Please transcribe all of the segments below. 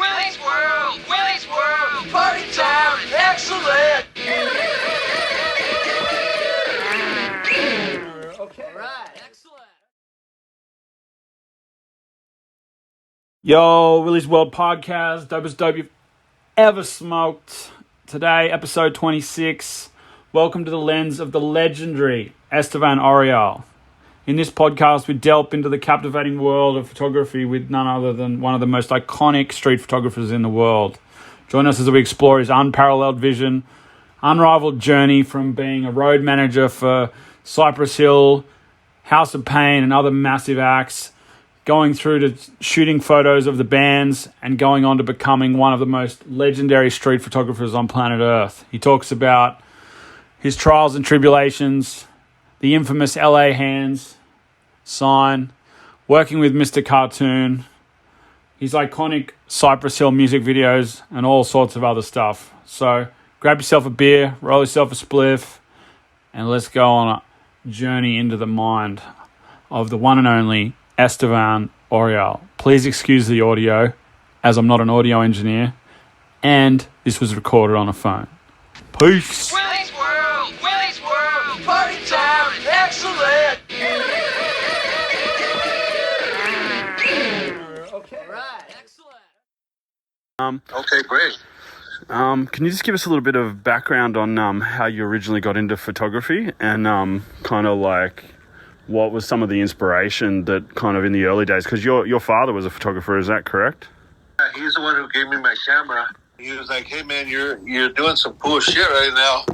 Willy's World, party time, excellent. Okay, right, excellent. Yo, Willy's World Podcast, dopest dope you've ever smoked. Today, episode 26. Welcome to the lens of the legendary Estevan Oriol. In this podcast, we delve into the captivating world of photography with none other than one of the most iconic street photographers in the world. Join us as we explore his unparalleled vision, unrivaled journey from being a road manager for Cypress Hill, House of Pain, and other massive acts, going through to shooting photos of the bands and going on to becoming one of the most legendary street photographers on planet Earth. He talks about his trials and tribulations, the infamous LA Hands sign, working with Mr. Cartoon, his iconic Cypress Hill music videos, and all sorts of other stuff. So grab yourself a beer, roll yourself a spliff, and let's go on a journey into the mind of the one and only Estevan Oriol. Please excuse the audio, as I'm not an audio engineer, and this was recorded on a phone. Peace. Willy's World, party time, excellent. Okay, right, excellent. Okay, great. Can you just give us a little bit of background on how you originally got into photography and kind of like what was some of the inspiration that kind of in the early days, because your father was a photographer, is that correct? He's the one who gave me my camera. He was like, "Hey man, you're doing some cool shit right now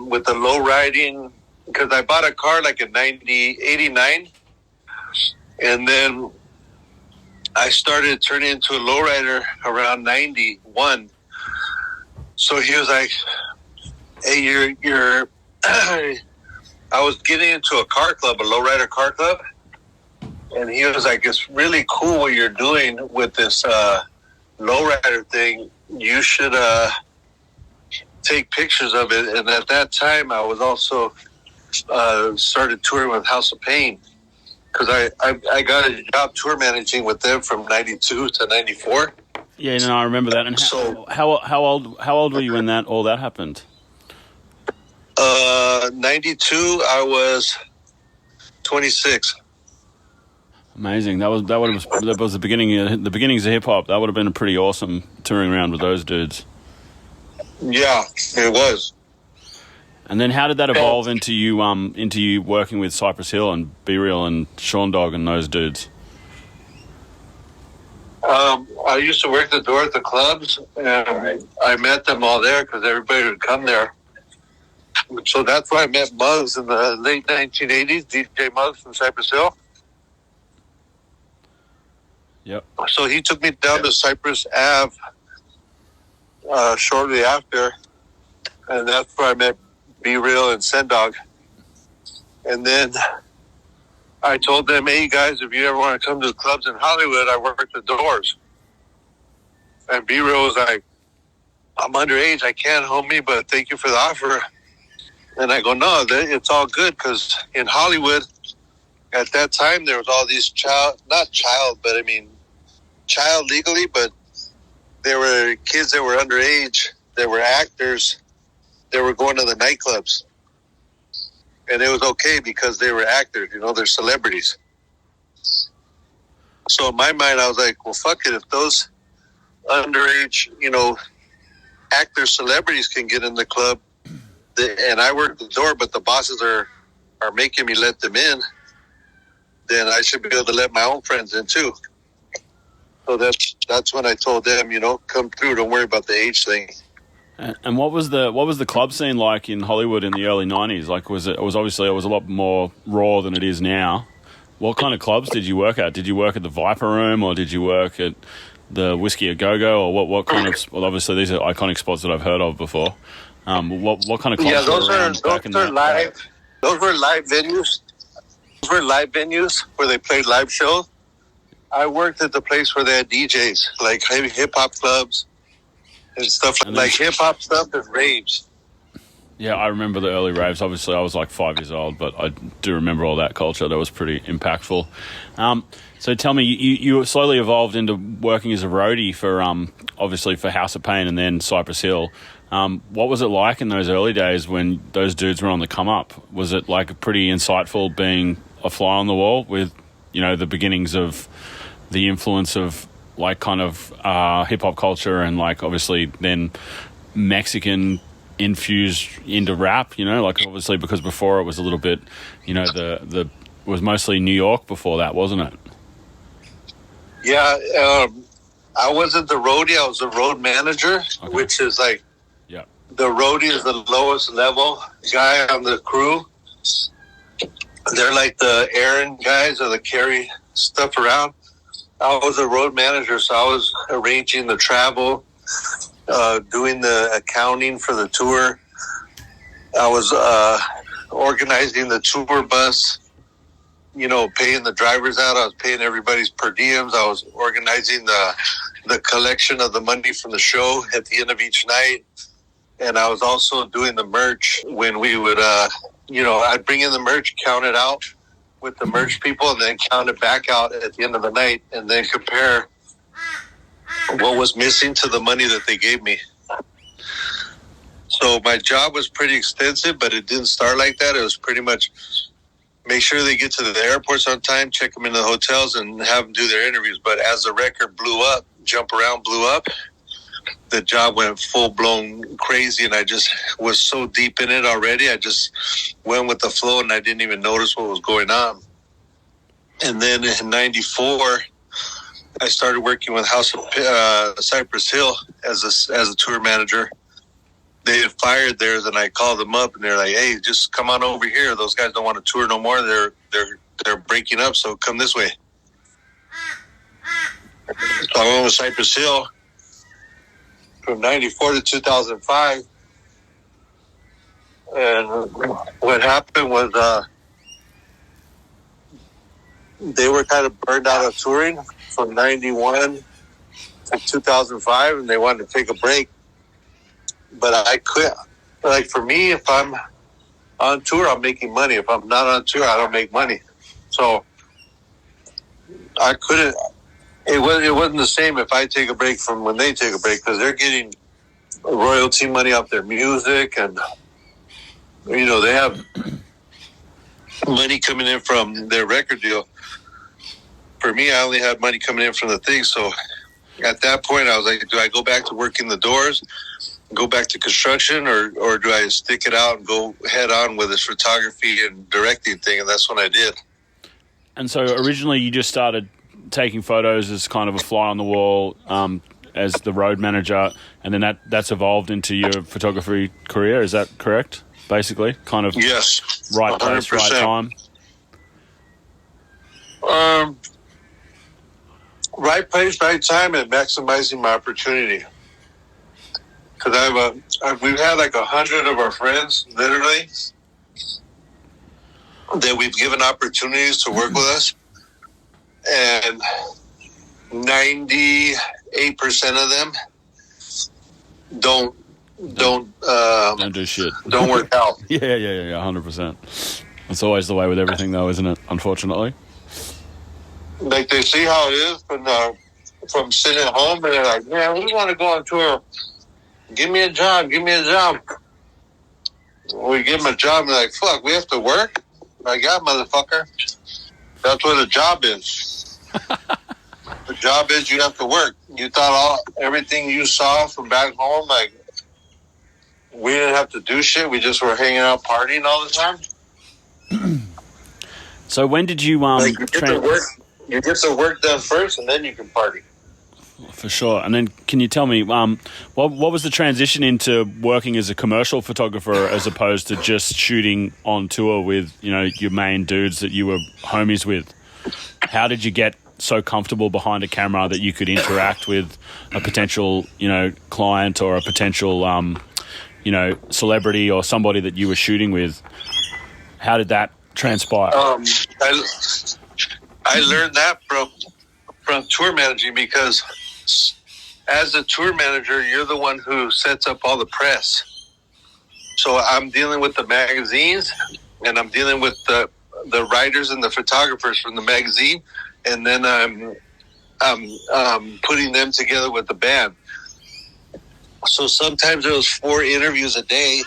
with the low riding." Because I bought a car like in 89, and then I started turning into a lowrider around 91. So he was like, "Hey, you're." I was getting into a car club, a lowrider car club, and he was like, "It's really cool what you're doing with this lowrider thing. You should take pictures of it." And at that time, I was also started touring with House of Pain, because I got a job tour managing with them from 92 to 94. Yeah, no, I remember that. And how old were you when all that happened? 92, I was 26. Amazing. That was the beginnings of hip hop. That would have been a pretty awesome touring around with those dudes. Yeah, it was. And then how did that evolve into you working with Cypress Hill and Be Real and Sean Dog and those dudes? I used to work the door at the clubs, and I met them all there because everybody would come there. So that's why I met Muggs in the late 1980s, DJ Muggs from Cypress Hill. Yep. So he took me down to Cypress Ave shortly after, and that's where I met Be Real and Sendog. And then I told them, "Hey guys, if you ever want to come to the clubs in Hollywood, I work the doors." And Be Real was like, "I'm underage, I can't, homie, but thank you for the offer." And I go, "No, it's all good, because in Hollywood at that time there was all these child legally, but there were kids that were underage, that were actors, they were going to the nightclubs. And it was okay because they were actors, they're celebrities." So in my mind, I was like, well, fuck it. If those underage, actor celebrities can get in the club, and I work the door, but the bosses are making me let them in, then I should be able to let my own friends in too. So that's when I told them, come through, don't worry about the age thing. And what was the club scene like in Hollywood in the early 90s? Like, it was a lot more raw than it is now. What kind of clubs did you work at? Did you work at the Viper Room, or did you work at the Whiskey A Go-Go, or what kind of? Well, obviously these are iconic spots that I've heard of before. What kind of clubs? Yeah, those were live. Those were live venues. Those were live venues where they played live shows. I worked at the place where they had DJs, like hip hop clubs and stuff, like hip hop stuff and raves. Yeah, I remember the early raves. Obviously, I was like 5 years old, but I do remember all that culture. That was pretty impactful. So tell me, you slowly evolved into working as a roadie for, obviously, for House of Pain and then Cypress Hill. What was it like in those early days when those dudes were on the come up? Was it like pretty insightful being a fly on the wall with, the beginnings of the influence of like kind of hip hop culture and like obviously then Mexican infused into rap, like obviously because before it was a little bit, the was mostly New York before that, wasn't it? Yeah, I wasn't the roadie, I was the road manager, okay. Which is like, yeah, the roadie is the lowest level guy on the crew. They're like the errand guys or the carry stuff around. I was a road manager, so I was arranging the travel, doing the accounting for the tour. I was organizing the tour bus, paying the drivers out. I was paying everybody's per diems. I was organizing the collection of the money from the show at the end of each night. And I was also doing the merch when we would, I'd bring in the merch, count it out with the merch people, and then count it back out at the end of the night, and then compare what was missing to the money that they gave me. So my job was pretty extensive, but it didn't start like that. It was pretty much make sure they get to the airports on time, check them into the hotels, and have them do their interviews. But as the record blew up, Jump Around blew up, the job went full-blown crazy, and I just was so deep in it already. I just went with the flow, and I didn't even notice what was going on. And then in 94, I started working with House of Cypress Hill as a tour manager. They had fired theirs, and I called them up, and they're like, "Hey, just come on over here. Those guys don't want to tour no more. They're breaking up, so come this way." So I went with Cypress Hill from 94 to 2005. And what happened was they were kind of burned out of touring from 91 to 2005, and they wanted to take a break. But I quit. Like, for me, if I'm on tour, I'm making money. If I'm not on tour, I don't make money. So I couldn't. It wasn't the same if I take a break from when they take a break, because they're getting royalty money off their music, and they have money coming in from their record deal. For me, I only had money coming in from the thing. So at that point, I was like, do I go back to working the doors, go back to construction, or do I stick it out and go head on with this photography and directing thing? And that's what I did. And so originally you just started taking photos as kind of a fly on the wall as the road manager, and then that's evolved into your photography career. Is that correct? Basically, kind of, yes, right place, 100%. right time. Right place, right time, and maximizing my opportunity. Because we've had like 100 of our friends, literally, that we've given opportunities to work with us, and 98% of them don't do shit. Don't work out. Yeah, 100%. That's always the way with everything, though, isn't it? Unfortunately. Like, they see how it is from sitting at home, and they're like, "Man, we want to go on tour. Give me a job. Give me a job." We give them a job, and they're like, "Fuck, we have to work?" Like, "Yeah, motherfucker. That's what a job is." The job is you have to work. You thought everything you saw from back home, like, we didn't have to do shit. We just were hanging out, partying all the time. So when did you like, you get the work done first, and then you can party. For sure. And then can you tell me what was the transition into working as a commercial photographer as opposed to just shooting on tour with your main dudes that you were homies with? How did you get so comfortable behind a camera that you could interact with a potential client or a potential celebrity or somebody that you were shooting with? How did that transpire? I learned that from tour managing, because as a tour manager, you're the one who sets up all the press. So I'm dealing with the magazines, and I'm dealing with the writers and the photographers from the magazine, and then I'm putting them together with the band. So sometimes there was 4 interviews a day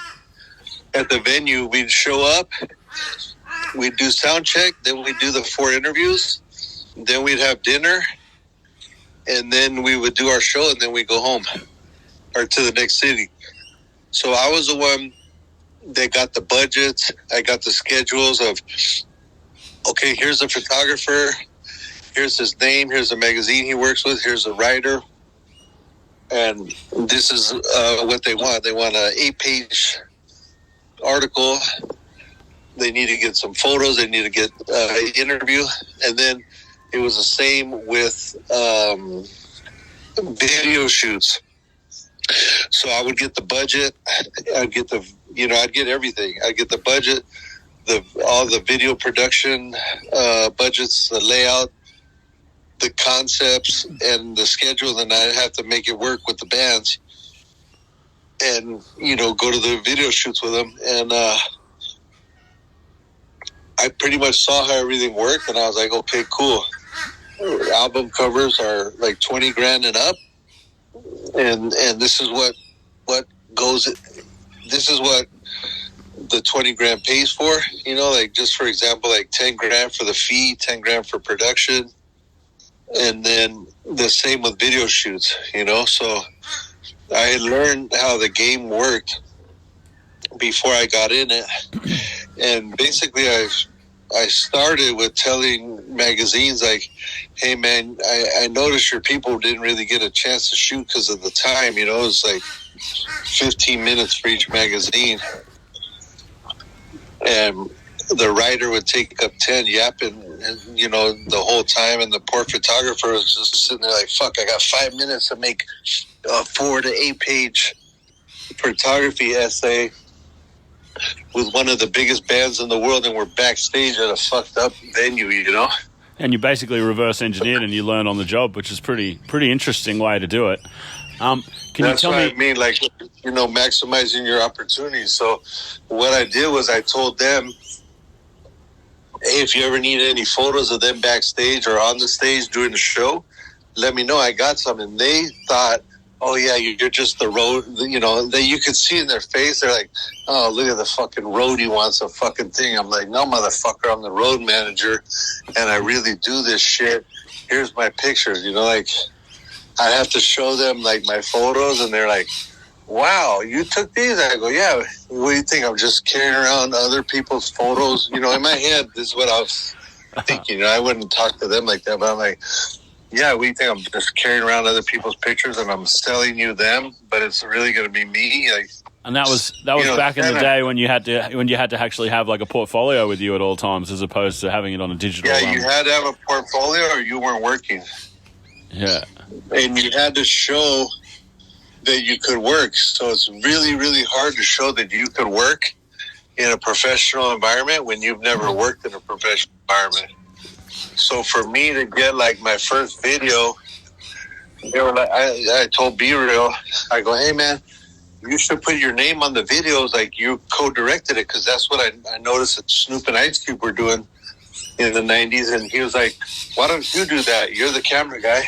at the venue. We'd show up, we'd do sound check, then we'd do the 4 interviews, then we'd have dinner, and then we would do our show, and then we'd go home or to the next city. So I was the one that got the budgets. I got the schedules of, okay, here's the photographer, here's his name, here's the magazine he works with, here's the writer, and this is what they want. They want an 8-page article. They need to get some photos. They need to get an interview. And then it was the same with video shoots. So I would get the budget. I'd get I'd get everything. I'd get the budget, all the video production budgets, the layout, the concepts, and the schedule. And I'd have to make it work with the bands and, go to the video shoots with them. And I pretty much saw how everything worked. And I was like, okay, cool. Album covers are like $20,000 and up. And this is what goes. This is what the $20,000 pays for. Like just for example, like $10,000 for the fee, $10,000 for production, and then the same with video shoots. So I learned how the game worked before I got in it, and basically I started with telling magazines like, hey man, I noticed your people didn't really get a chance to shoot because of the time. It was like 15 minutes for each magazine, and the writer would take up 10 yapping, and the whole time, and the poor photographer was just sitting there like, fuck, I got 5 minutes to make a 4 to 8 page photography essay with one of the biggest bands in the world, and we're backstage at a fucked up venue, And you basically reverse engineered and you learn on the job, which is pretty interesting way to do it. Can That's you tell me? I mean, like, maximizing your opportunities. So what I did was I told them, hey, if you ever need any photos of them backstage or on the stage during the show, let me know. I got some. And they thought, oh yeah, you're just the road, that you could see in their face. They're like, oh, look at the fucking roadie wants a fucking thing. I'm like, no, motherfucker, I'm the road manager, and I really do this shit. Here's my pictures, like, I have to show them, like, my photos, and they're like, wow, you took these? I go, yeah. What do you think? I'm just carrying around other people's photos? In my head, this is what I was thinking. I wouldn't talk to them like that, but I'm like, yeah, we think I'm just carrying around other people's pictures and I'm selling you them, but it's really going to be me. Like, and that was back in the day when you had to actually have like a portfolio with you at all times, as opposed to having it on a digital. Yeah, you had to have a portfolio or you weren't working. Yeah, and you had to show that you could work. So it's really, really hard to show that you could work in a professional environment when you've never worked in a professional environment. So for me to get like my first video, they were like, I told B-Real, I go, hey man, you should put your name on the videos, like you co-directed it, because that's what I noticed that Snoop and Ice Cube were doing in the 90s. And he was like, why don't you do that? You're the camera guy.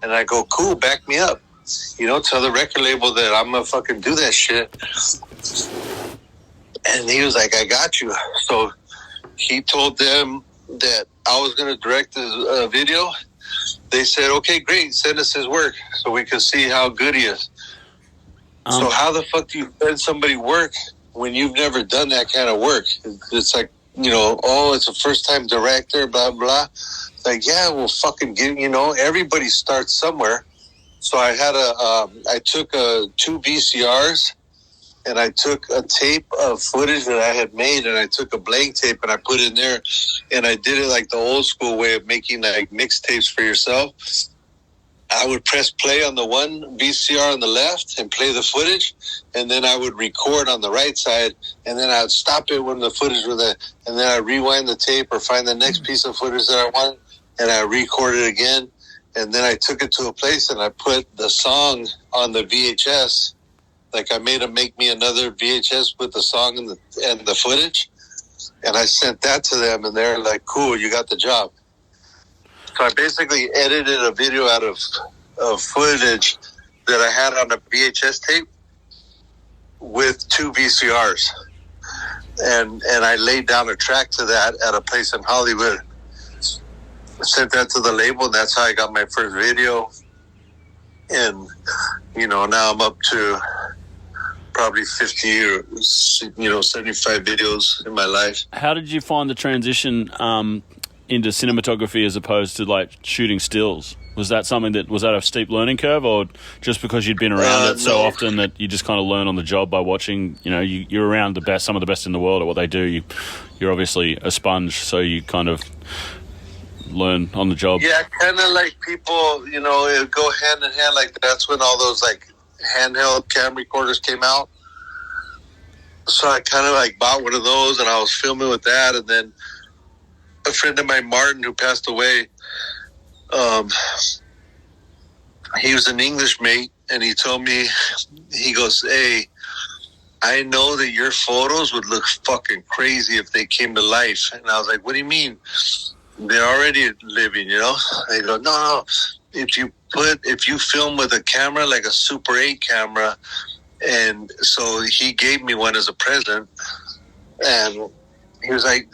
And I go, cool, back me up. Tell the record label that I'm going to fucking do that shit. And he was like, I got you. So he told them that I was going to direct his video. They said, okay, great, send us his work so we can see how good he is. So how the fuck do you send somebody work when you've never done that kind of work? It's like, oh, it's a first-time director, blah, blah. It's like, yeah, well, fucking get, everybody starts somewhere. So I had I took 2 VCRs, and I took a tape of footage that I had made, and I took a blank tape and I put it in there, and I did it like the old school way of making like mixtapes for yourself. I would press play on the one VCR on the left and play the footage, and then I would record on the right side, and then I would stop it when the footage was there, and then I rewind the tape or find the next piece of footage that I want, and I record it again, and then I took it to a place and I put the song on the VHS, Like I made him make me another VHS with the song and the footage, and I sent that to them, and they're like, "Cool, you got the job." So I basically edited a video out of footage that I had on a VHS tape with 2 VCRs, and I laid down a track to that at a place in Hollywood. Sent that to the label, and that's how I got my first video. And now I'm up to probably 50 or 75 videos in my life. How did you find the transition into cinematography as opposed to like shooting stills? Was that a steep learning curve, or just because you'd been around it so often that you just kind of learn on the job by watching? You're around some of the best in the world at what they do. You're obviously a sponge, so you kind of learn on the job. Yeah, kind of like people, it would go hand in hand. Like that's when all those like handheld cam recorders came out. So I kind of like bought one of those, and I was filming with that. And then a friend of mine, Martin, who passed away, he was an English mate, and he told me, he goes, "Hey, I know that your photos would look fucking crazy if they came to life." And I was like, "What do you mean? They're already living, They go, no. If you film with a camera, like a Super 8 camera," and so he gave me one as a present, and he was like,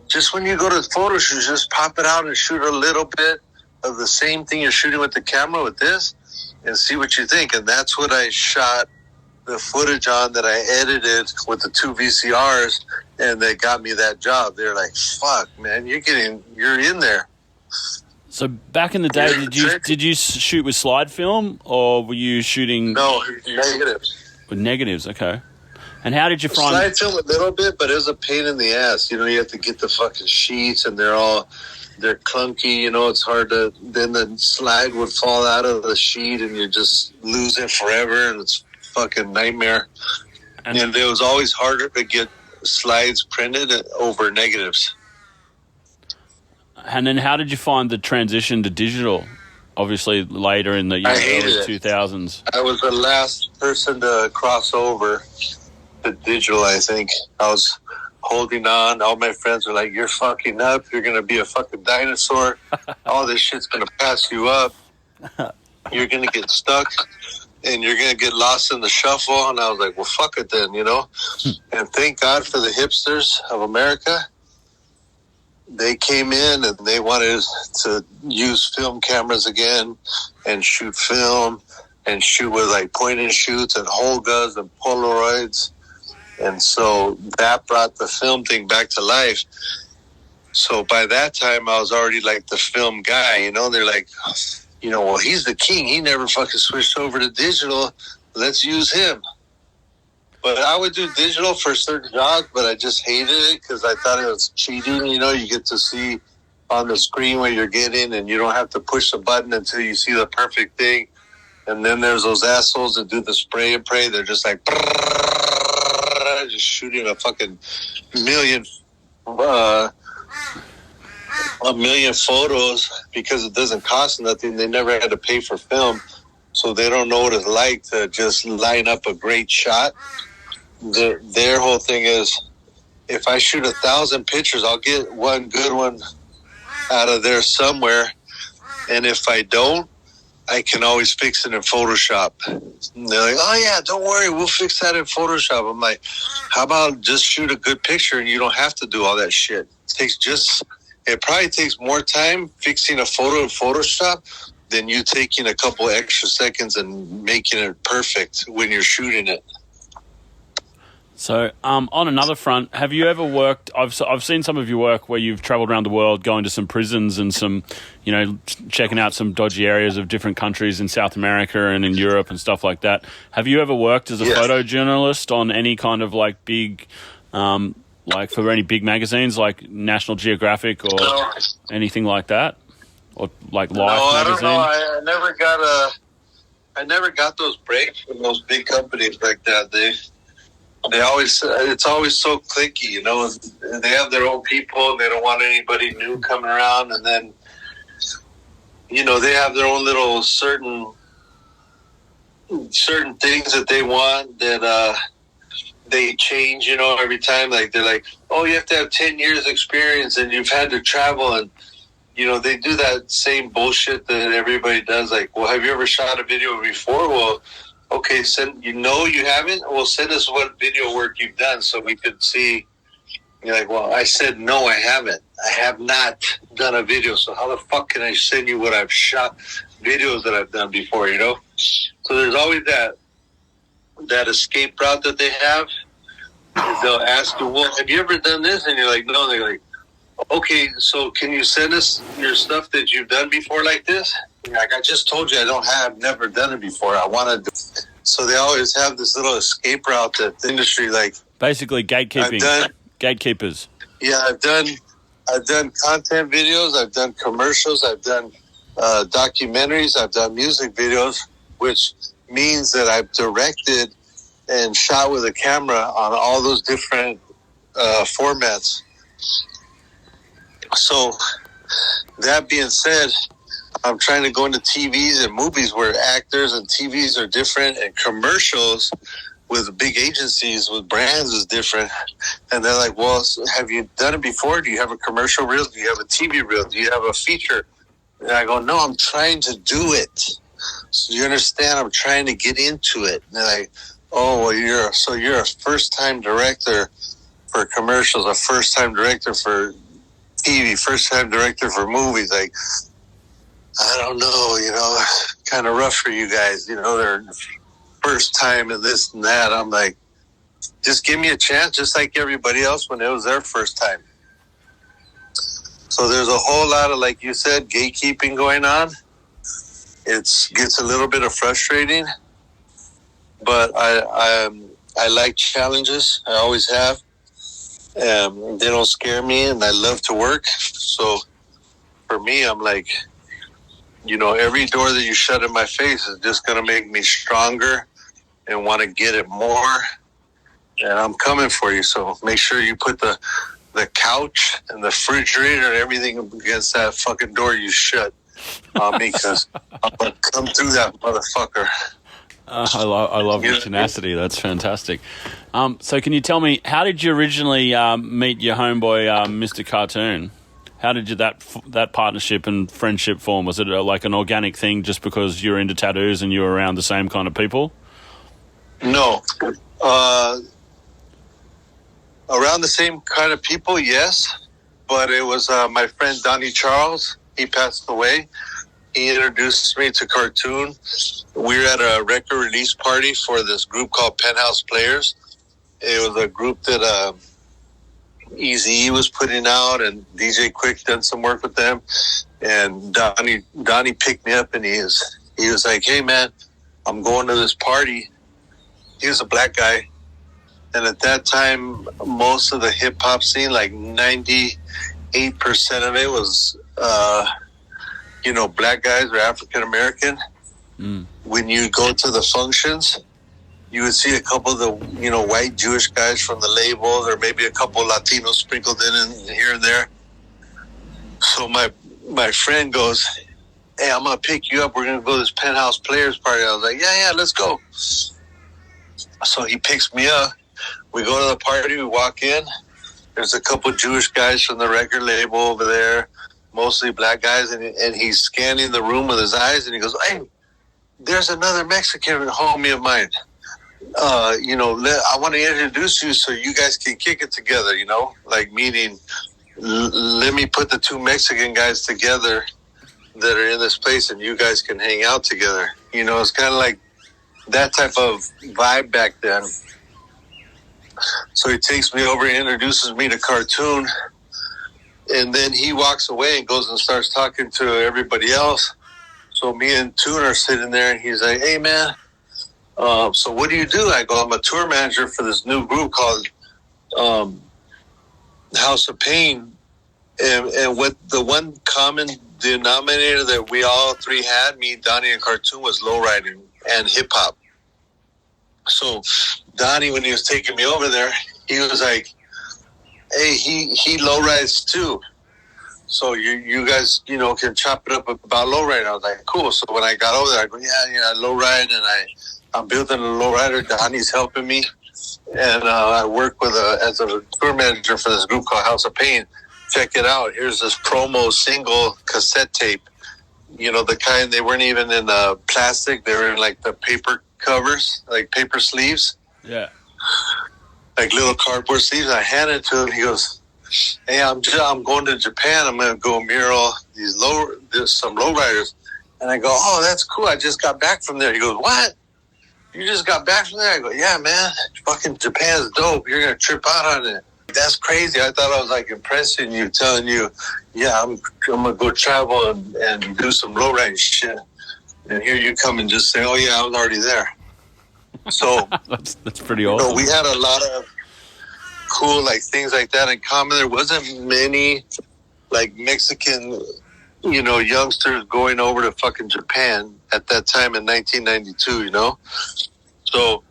"Just when you go to photo shoots, just pop it out and shoot a little bit of the same thing you're shooting with the camera with this, and see what you think." And that's what I shot the footage on, that I edited with the 2 VCRs, and they got me that job. They're like, "Fuck, man, you're in there." So back in the day, did you shoot with slide film, or were you shooting? No, negatives. With negatives, okay. And how did you find? Slide film a little bit, but it was a pain in the ass. You have to get the fucking sheets, and they're clunky. It's hard to. Then the slide would fall out of the sheet, and you just lose it forever, and it's fucking nightmare. And it was always harder to get slides printed over negatives. And then how did you find the transition to digital? Obviously later in the early 2000s. I was the last person to cross over to digital, I think. I was holding on. All my friends were like, "You're fucking up. You're going to be a fucking dinosaur. All this shit's going to pass you up. You're going to get stuck, and you're going to get lost in the shuffle." And I was like, "Well, fuck it then, And thank God for the hipsters of America. They came in and they wanted to use film cameras again and shoot film and shoot with like point and shoots and Holgas and Polaroids. And so that brought the film thing back to life. So by that time, I was already like the film guy, They're like, "Well, he's the king. He never fucking switched over to digital. Let's use him." But I would do digital for certain jobs, but I just hated it because I thought it was cheating. You get to see on the screen what you're getting, and you don't have to push the button until you see the perfect thing. And then there's those assholes that do the spray and pray. They're just like, just shooting a fucking million photos because it doesn't cost nothing. They never had to pay for film, so they don't know what it's like to just line up a great shot. Their whole thing is, if I shoot 1,000 pictures, I'll get one good one out of there somewhere, and if I don't, I can always fix it in Photoshop. And they're like, "Oh yeah, don't worry, we'll fix that in Photoshop." I'm like, "How about just shoot a good picture and you don't have to do all that shit?" It probably takes more time fixing a photo in Photoshop than you taking a couple extra seconds and making it perfect when you're shooting it. So, on another front, have you ever worked? I've seen some of your work where you've travelled around the world, going to some prisons and some, checking out some dodgy areas of different countries in South America and in Europe and stuff like that. Have you ever worked as a photojournalist on any kind of like big, like for any big magazines like National Geographic or anything like that, or like Life magazine? No, I never got those breaks from those big companies like that. It's always so cliquey, They have their own people, and they don't want anybody new coming around. And then, they have their own little certain, certain things that they want that they change, every time. Like they're like, oh, you have to have 10 years experience and you've had to travel, and they do that same bullshit that everybody does. Like, well, have you ever shot a video before? Well, okay, you haven't? Well, send us what video work you've done so we could see. You're like, well, I said, no, I haven't. I have not done a video, so how the fuck can I send you what I've shot, videos that I've done before, So there's always that escape route that they have. Is they'll ask you, well, have you ever done this? And you're like, no. They're like, okay, so can you send us your stuff that you've done before like this? Like, I just told you I've never done it before. I want to do. So they always have this little escape route that the industry, like, basically gatekeeping. Gatekeepers. Yeah, I've done content videos, I've done commercials, I've done documentaries, I've done music videos, which means that I've directed and shot with a camera on all those different formats. So that being said, I'm trying to go into TVs and movies where actors and TVs are different, and commercials with big agencies, with brands is different. And they're like, well, have you done it before? Do you have a commercial reel? Do you have a TV reel? Do you have a feature? And I go, no, I'm trying to do it. So you understand? I'm trying to get into it. And they're like, oh, well, you're a first-time director for commercials, a first-time director for TV, first-time director for movies. Like, I don't know, kind of rough for you guys. They're first time and this and that. I'm like, just give me a chance, just like everybody else when it was their first time. So there's a whole lot of, like you said, gatekeeping going on. It gets a little bit of frustrating, but I like challenges. I always have. They don't scare me, and I love to work. So for me, I'm like, every door that you shut in my face is just going to make me stronger and want to get it more. And I'm coming for you. So make sure you put the couch and the refrigerator and everything against that fucking door you shut on me, because I'm going to come through that motherfucker. I love your tenacity. That's fantastic. So can you tell me, how did you originally meet your homeboy, Mr. Cartoon? How did that partnership and friendship form? Was it like an organic thing just because you're into tattoos and you're around the same kind of people? No. Around the same kind of people, yes. But it was my friend Donnie Charles. He passed away. He introduced me to Cartoon. We were at a record release party for this group called Penthouse Players. It was a group that Eazy-E was putting out, and DJ Quick done some work with them. And Donnie picked me up, and he was like, hey, man, I'm going to this party. He was a black guy. And at that time, most of the hip-hop scene, like 98% of it was, black guys or African-American. Mm. When you go to the functions, you would see a couple of the, white Jewish guys from the labels, or maybe a couple of Latinos sprinkled in here and there. So my friend goes, hey, I'm going to pick you up. We're going to go to this Penthouse Players party. I was like, yeah, let's go. So he picks me up. We go to the party. We walk in. There's a couple Jewish guys from the record label over there, mostly black guys. And he's scanning the room with his eyes. And he goes, hey, there's another Mexican homie of mine. I want to introduce you so you guys can kick it together, like meaning, let me put the two Mexican guys together that are in this place and you guys can hang out together. It's kind of like that type of vibe back then. So he takes me over and introduces me to Cartoon, and then he walks away and goes and starts talking to everybody else. So me and Toon are sitting there, and he's like, hey, man, so what do you do? I go, I'm a tour manager for this new group called House of Pain. And what the one common denominator that we all three had, me, Donnie, and Cartoon, was lowriding and hip-hop. So Donnie, when he was taking me over there, he was like, hey, he lowrides too. So you guys, can chop it up about lowriding. I was like, cool. So when I got over there, I go, yeah, I lowride, and I'm building a lowrider. Donnie's helping me. And I work as a tour manager for this group called House of Pain. Check it out. Here's this promo single cassette tape. You know, the kind, they weren't even in plastic. They were in like the paper covers, like paper sleeves. Yeah. Like little cardboard sleeves. I handed it to him. He goes, hey, I'm going to Japan. I'm going to go mural there's some lowriders. And I go, oh, that's cool. I just got back from there. He goes, what? You just got back from there? I go, yeah, man. Fucking Japan's dope. You're going to trip out on it. That's crazy. I thought I was like impressing you, telling you, yeah, I'm going to go travel and do some lowriding shit. And here you come and just say, oh, yeah, I was already there. So that's pretty awesome. You know, we had a lot of cool like things like that in common. There wasn't many like Mexican, you know, youngsters going over to fucking Japan at that time in 1992, you know? So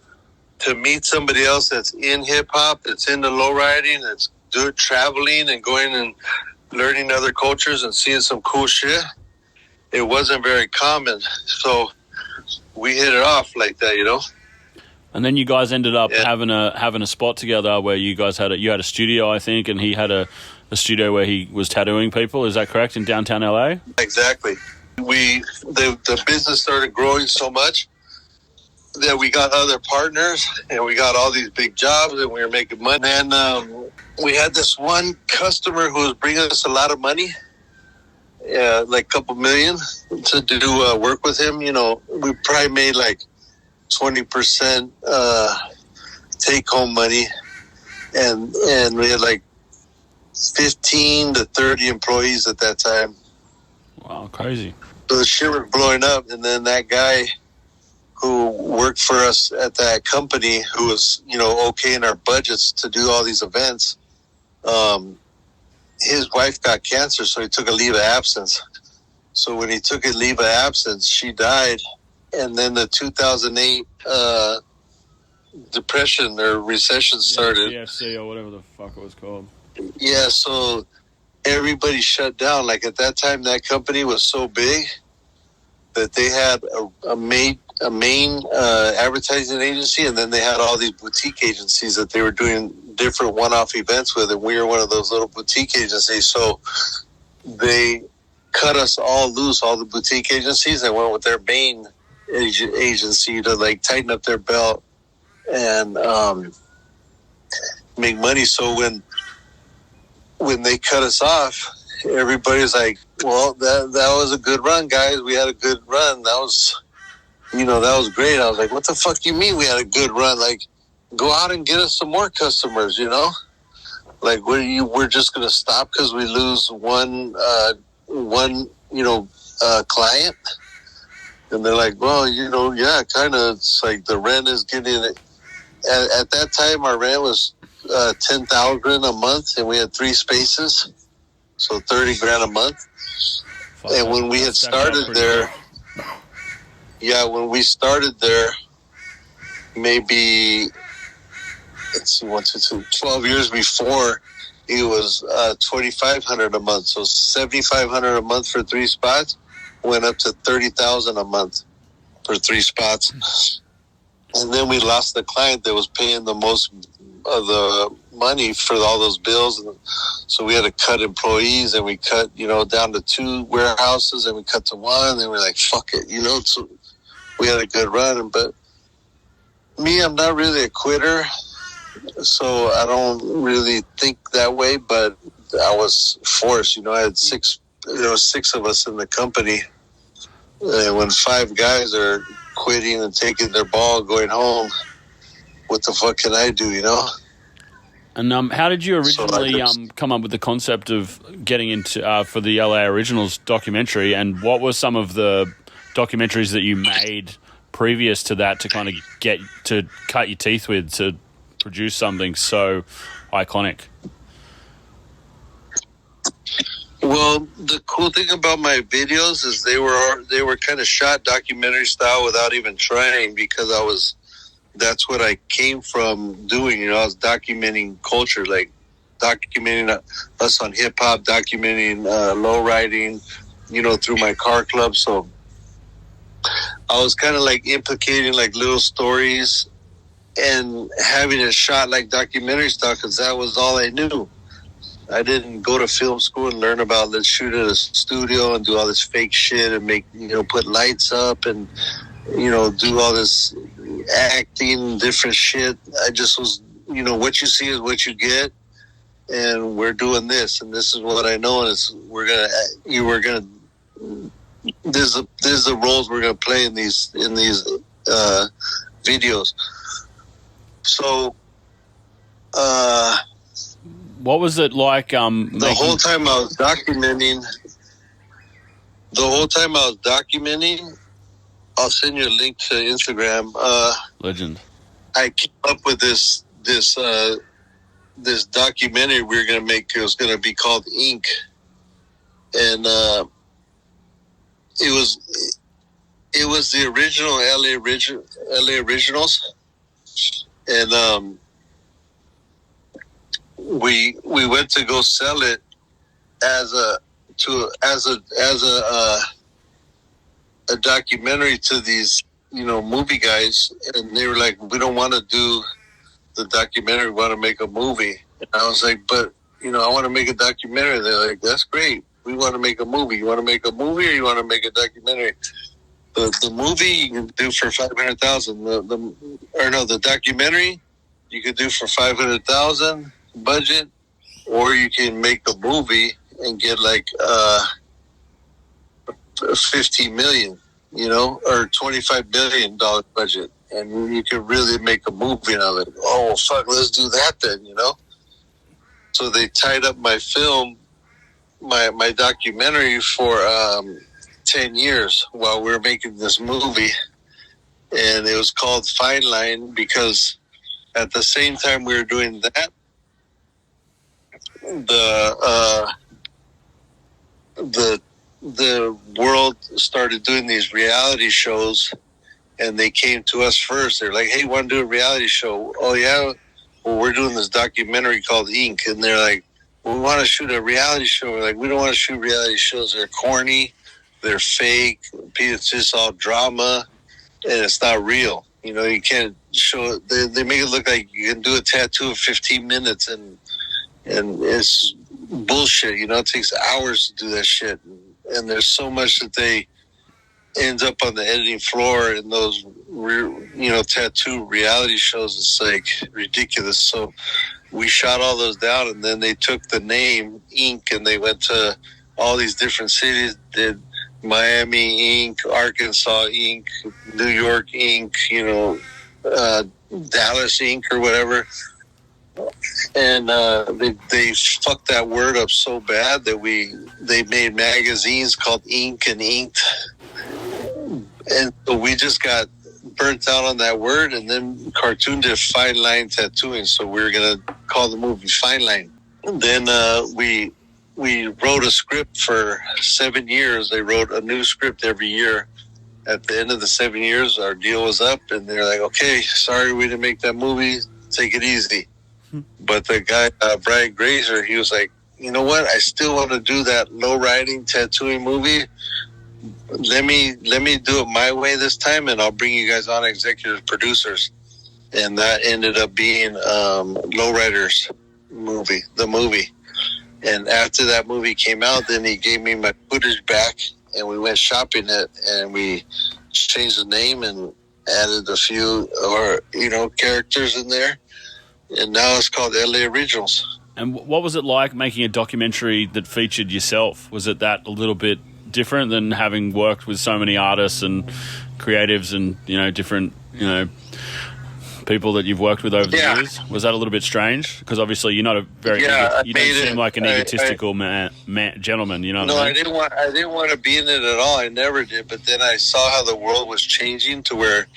to meet somebody else that's in hip-hop, that's into lowriding, that's traveling and going and learning other cultures and seeing some cool shit, it wasn't very common. So we hit it off like that, you know? And then you guys ended up having a spot together where you guys had a studio, I think, and he had a studio where he was tattooing people. Is that correct, in downtown LA? Exactly. The business started growing so much that we got other partners and we got all these big jobs and we were making money. And we had this one customer who was bringing us a lot of money, like a couple million, to do work with him. You know, we probably made like 20% take-home money, and we had like 15 to 30 employees at that time. Wow, crazy. So the shit was blowing up, and then that guy who worked for us at that company, who was, you know, okay in our budgets to do all these events, his wife got cancer, so he took a leave of absence. So when he took a leave of absence, she died. And then the 2008 depression or recession started. CFC or whatever the fuck it was called. Yeah, so everybody shut down. Like at that time, that company was so big that they had a main advertising agency, and then they had all these boutique agencies that they were doing different one-off events with, and we were one of those little boutique agencies. So they cut us all loose, all the boutique agencies, and went with their main agency to like tighten up their belt and make money. So when they cut us off, everybody's like, well, that was a good run, guys. We had a good run. That was, you know, that was great. I was like, what the fuck do you mean we had a good run? Like, go out and get us some more customers, you know? Like, we're just going to stop because we lose one client? And they're like, well, you know, yeah, kind of. It's like the rent is getting it. At that time, our rent was $10,000 a month, and we had 3 spaces, so $30,000 a month. Fuck, and when we had started there, maybe, let's see, 12 years before, it was $2,500 a month, so $7,500 a month for 3 spots. Went up to $30,000 a month for 3 spots. And then we lost the client that was paying the most of the money for all those bills. And so we had to cut employees, and we cut, you know, down to 2 warehouses, and we cut to 1. And we're like, fuck it, you know. So we had a good run. But me, I'm not really a quitter, so I don't really think that way. But I was forced, you know. I had 6 of us in the company, and when 5 guys are quitting and taking their ball, going home, what the fuck can I do, you know? And how did you originally come up with the concept of getting into for the LA Originals documentary, and what were some of the documentaries that you made previous to that to kind of get to cut your teeth with to produce something so iconic? Well, the cool thing about my videos is they were kind of shot documentary style without even trying, because that's what I came from doing. You know, I was documenting culture, like documenting us on hip hop, documenting low riding, you know, through my car club. So I was kind of like implicating like little stories and having it shot like documentary stuff because that was all I knew. I didn't go to film school and learn about let's shoot at a studio and do all this fake shit and make, put lights up and, do all this acting, different shit. I just was, what you see is what you get. And we're doing this, and this is what I know. And this is the roles we're gonna play in these videos. So, what was it like? The whole time I was documenting, I'll send you a link to Instagram. Legend. I came up with this documentary we were going to make. It was going to be called Ink. And it was the original LA Originals. And we went to go sell it as a documentary to these, movie guys. And they were like, we don't want to do the documentary, want to make a movie. And I was like, but I want to make a documentary. They're like, that's great, we want to make a movie. You want to make a movie or you want to make a documentary? The movie you can do for $500,000. The documentary you could do for $500,000 budget, or you can make a movie and get like $50 million, or $25 million budget. And you can really make a movie. And I was like, oh, fuck, let's do that then, So they tied up my film, my documentary for 10 years while we were making this movie. And it was called Fine Line because at the same time we were doing that, the world started doing these reality shows. And they came to us first. They're like, hey, want to do a reality show? Oh, yeah? Well, we're doing this documentary called Ink. And they're like, well, we want to shoot a reality show. We're like, we don't want to shoot reality shows. They're corny. They're fake. It's just all drama. And it's not real. You can't show it. They make it look like you can do a tattoo in 15 minutes. And it's bullshit. It takes hours to do that shit. And there's so much that they ends up on the editing floor in those, tattoo reality shows. It's like ridiculous. So we shot all those down, and then they took the name Ink and they went to all these different cities, did Miami Ink, Arkansas Ink, New York Ink, Dallas Ink or whatever. And they fucked that word up so bad that they made magazines called Ink and Inked. And so we just got burnt out on that word, and then Cartoon did Fine Line Tattooing, so we were going to call the movie Fine Line. And then we wrote a script for 7 years. They wrote a new script every year. At the end of the 7 years, our deal was up, and they're like, okay, sorry we didn't make that movie. Take it easy. But the guy, Brian Grazer, he was like, you know what? I still want to do that low-riding tattooing movie. Let me do it my way this time, and I'll bring you guys on executive producers. And that ended up being Lowriders movie, the movie. And after that movie came out, then he gave me my footage back, and we went shopping it, and we changed the name and added a few characters in there. And now it's called LA Originals. And what was it like making a documentary that featured yourself? Was it that a little bit different than having worked with so many artists and creatives and different people that you've worked with over the years? Was that a little bit strange? Because obviously you're not a very you don't seem like an egotistical gentleman. You know what I mean? I didn't want to be in it at all. I never did. But then I saw how the world was changing to where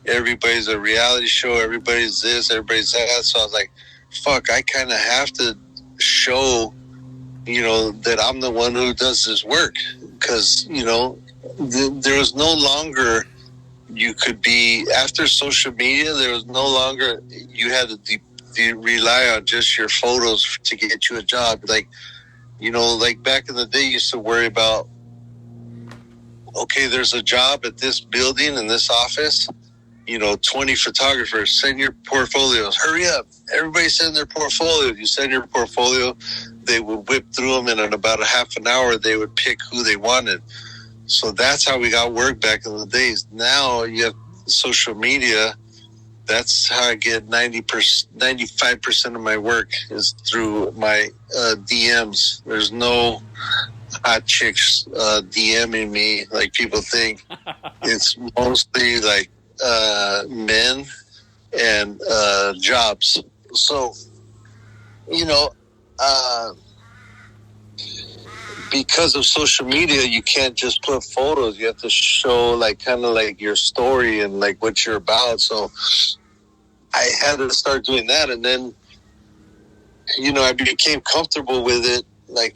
everybody's a reality show, everybody's this, everybody's that. So I was like, fuck, I kind of have to show that I'm the one who does this work. Because, there was no longer, you could be, after social media, there was no longer, you had to rely on just your photos to get you a job. Like, like back in the day, you used to worry about okay, there's a job at this building in this office, 20 photographers, send your portfolios, hurry up. Everybody send their portfolios. You send your portfolio, they would whip through them, and in about a half an hour, they would pick who they wanted. So that's how we got work back in the days. Now you have social media. That's how I get 95% of my work is through my DMs. There's no hot chicks DMing me like people think. It's mostly like men and jobs. So, because of social media, you can't just put photos. You have to show kind of your story and what you're about. So I had to start doing that. And then, I became comfortable with it.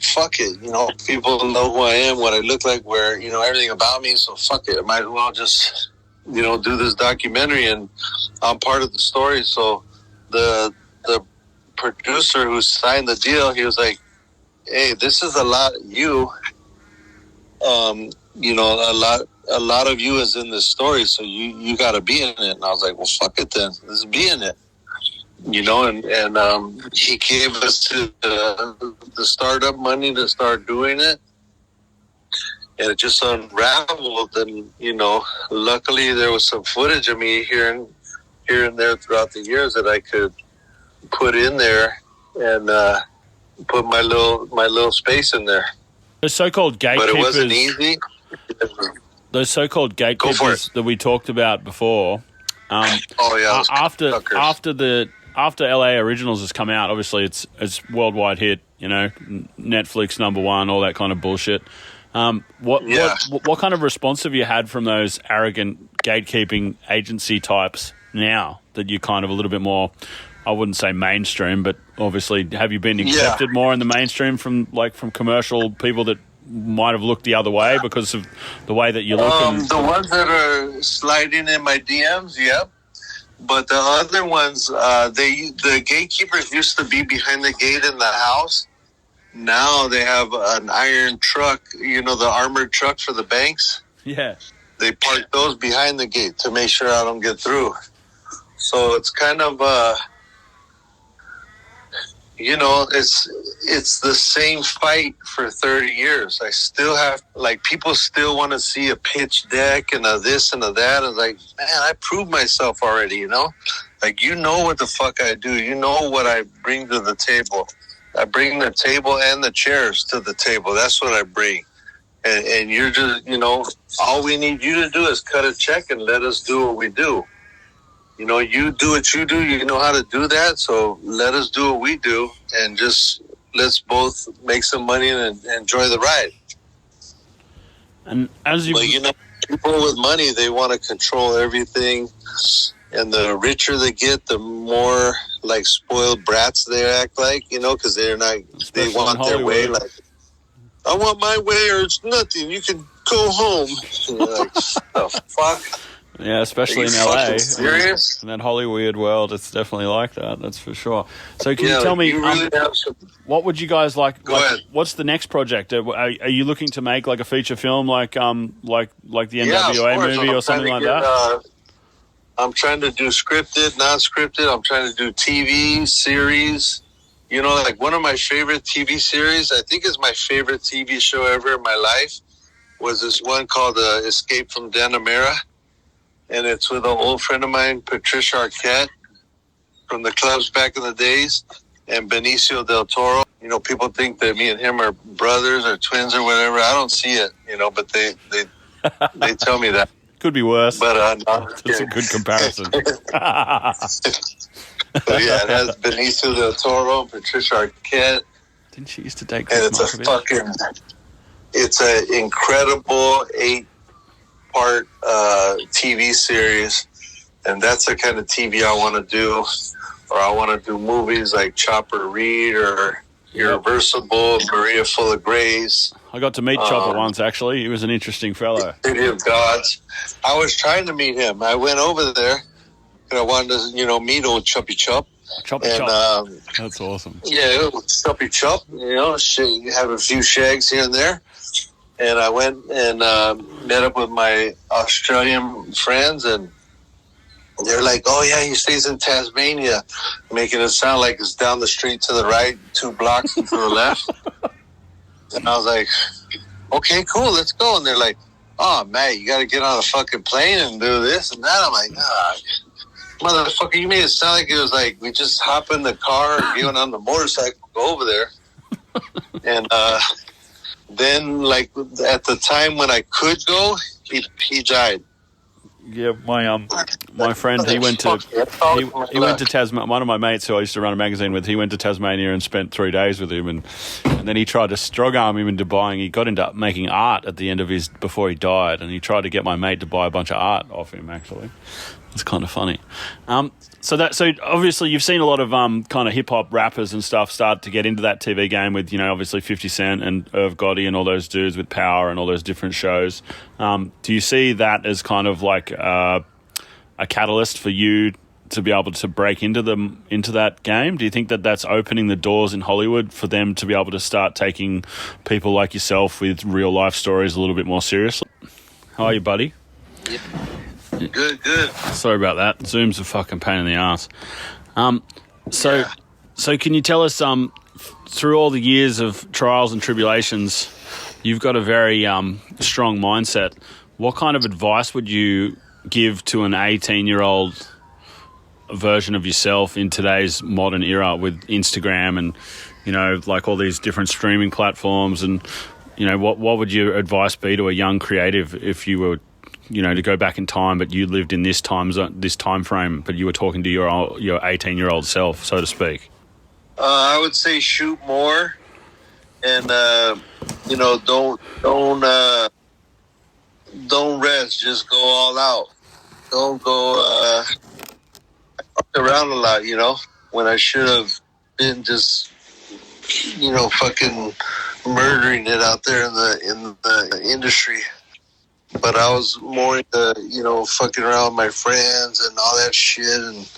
Fuck it. People know who I am, what I look like, where, everything about me. So fuck it. I might as well just, do this documentary, and I'm part of the story. So the producer who signed the deal, he was like, hey, this is a lot of you. A lot of you is in this story, so you got to be in it. And I was like, well, fuck it then. Let's be in it. And he gave us the startup money to start doing it. And it just unraveled. And, luckily there was some footage of me here and there throughout the years that I could put in there and put my little space in there. The so-called gatekeepers. But it wasn't easy. Those so-called gatekeepers that we talked about before. After LA Originals has come out, obviously it's worldwide hit. Netflix #1, all that kind of bullshit. What kind of response have you had from those arrogant gatekeeping agency types now that you're kind of a little bit more, I wouldn't say mainstream, but obviously have you been accepted more in the mainstream from commercial people that might have looked the other way because of the way that you look? The ones that are sliding in my DMs, yeah. But the other ones, the gatekeepers used to be behind the gate in the house. Now they have an iron truck, the armored truck for the banks. Yeah. They park those behind the gate to make sure I don't get through. So it's kind of, it's the same fight for 30 years. I still have, people still want to see a pitch deck and a this and a that. And man, I proved myself already, what the fuck I do. You know what I bring to the table. I bring the table and the chairs to the table. That's what I bring. And you're just, all we need you to do is cut a check and let us do what we do. You do what you do. You know how to do that. So let us do what we do, and just let's both make some money and enjoy the ride. And as you, people with money, they want to control everything. And the richer they get, the more spoiled brats they act like, because they're not, they want their way. I want my way or it's nothing. You can go home. And you're like, the fuck? Yeah, especially in LA. Serious? In that Hollywood world, it's definitely like that. That's for sure. So can you tell me, what would you guys like? Go ahead. What's the next project? Are you looking to make a feature film like the NWA movie or something like that? I'm trying to do scripted, non-scripted. I'm trying to do TV series. One of my favorite TV series, I think is my favorite TV show ever in my life, was this one called Escape from Dannemora. And it's with an old friend of mine, Patricia Arquette, from the clubs back in the days, and Benicio del Toro. People think that me and him are brothers or twins or whatever. I don't see it, but they tell me that. Could be worse. But it's a good comparison. But yeah, it has Benicio del Toro and Patricia Arquette. Didn't she used to date? And it's an incredible 8-part TV series, and that's the kind of TV I want to do. Or I want to do movies like Chopper Reed or Irreversible, Maria Full of Grace. I got to meet Chopper once, actually. He was an interesting fellow. City of Gods. I was trying to meet him. I went over there and I wanted to, meet old Choppy Chop. Choppy Chop. That's awesome. Yeah, Choppy Chop. Have a few shags here and there. And I went and met up with my Australian friends, and they're like, "Oh yeah, he stays in Tasmania," making it sound like it's down the street to the right, 2 blocks to the left. And I was like, "Okay, cool, let's go." And they're like, "Oh man, you got to get on a fucking plane and do this and that." I'm like, motherfucker, you made it sound like it was like we just hop in the car and get on the motorcycle, go over there. And then, like, at the time when I could go, he died. Yeah, my friend, he went to Tasmania. One of my mates who I used to run a magazine with, he went to Tasmania and spent 3 days with him, and then he tried to strong arm him into buying. He got into making art at the end of before he died, and he tried to get my mate to buy a bunch of art off him. Actually, it's kind of funny. So obviously you've seen a lot of kind of hip hop rappers and stuff start to get into that TV game with, you know, obviously 50 Cent and Irv Gotti and all those dudes with Power and all those different shows. Do you see that as kind of like a catalyst for you to be able to break into that game? Do you think that that's opening the doors in Hollywood for them to be able to start taking people like yourself with real life stories a little bit more seriously? How are you, buddy? Yeah. Good. Sorry about that. Zoom's a fucking pain in the ass. So can you tell us, through all the years of trials and tribulations, you've got a very strong mindset. What kind of advice would you give to an 18-year-old version of yourself in today's modern era with Instagram and, you know, like all these different streaming platforms? And, you know, what would your advice be to a young creative if you were, you know, to go back in time, but you lived in this time frame, but you were talking to your 18-year-old self, so to speak? I would say shoot more, and you know, don't rest. Just go all out. Don't go around a lot. You know, when I should have been just, you know, fucking murdering it out there in the industry. But I was more into, you know, fucking around with my friends and all that shit. And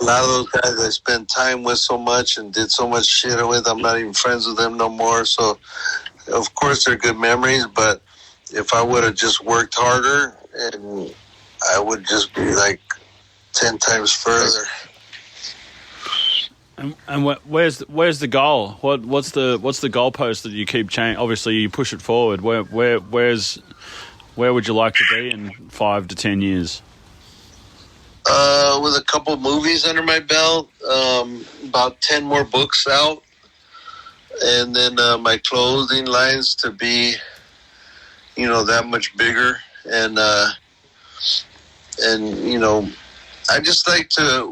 a lot of those guys I spent time with so much and did so much shit with, I'm not even friends with them no more. So, of course, they're good memories. But if I would have just worked harder, and I would just be like 10 times further. And where's the goal? What's the goalpost that you keep changing? Obviously, you push it forward. Where would you like to be in 5 to 10 years? With a couple movies under my belt, about 10 more books out, and then my clothing lines to be, you know, that much bigger, and you know,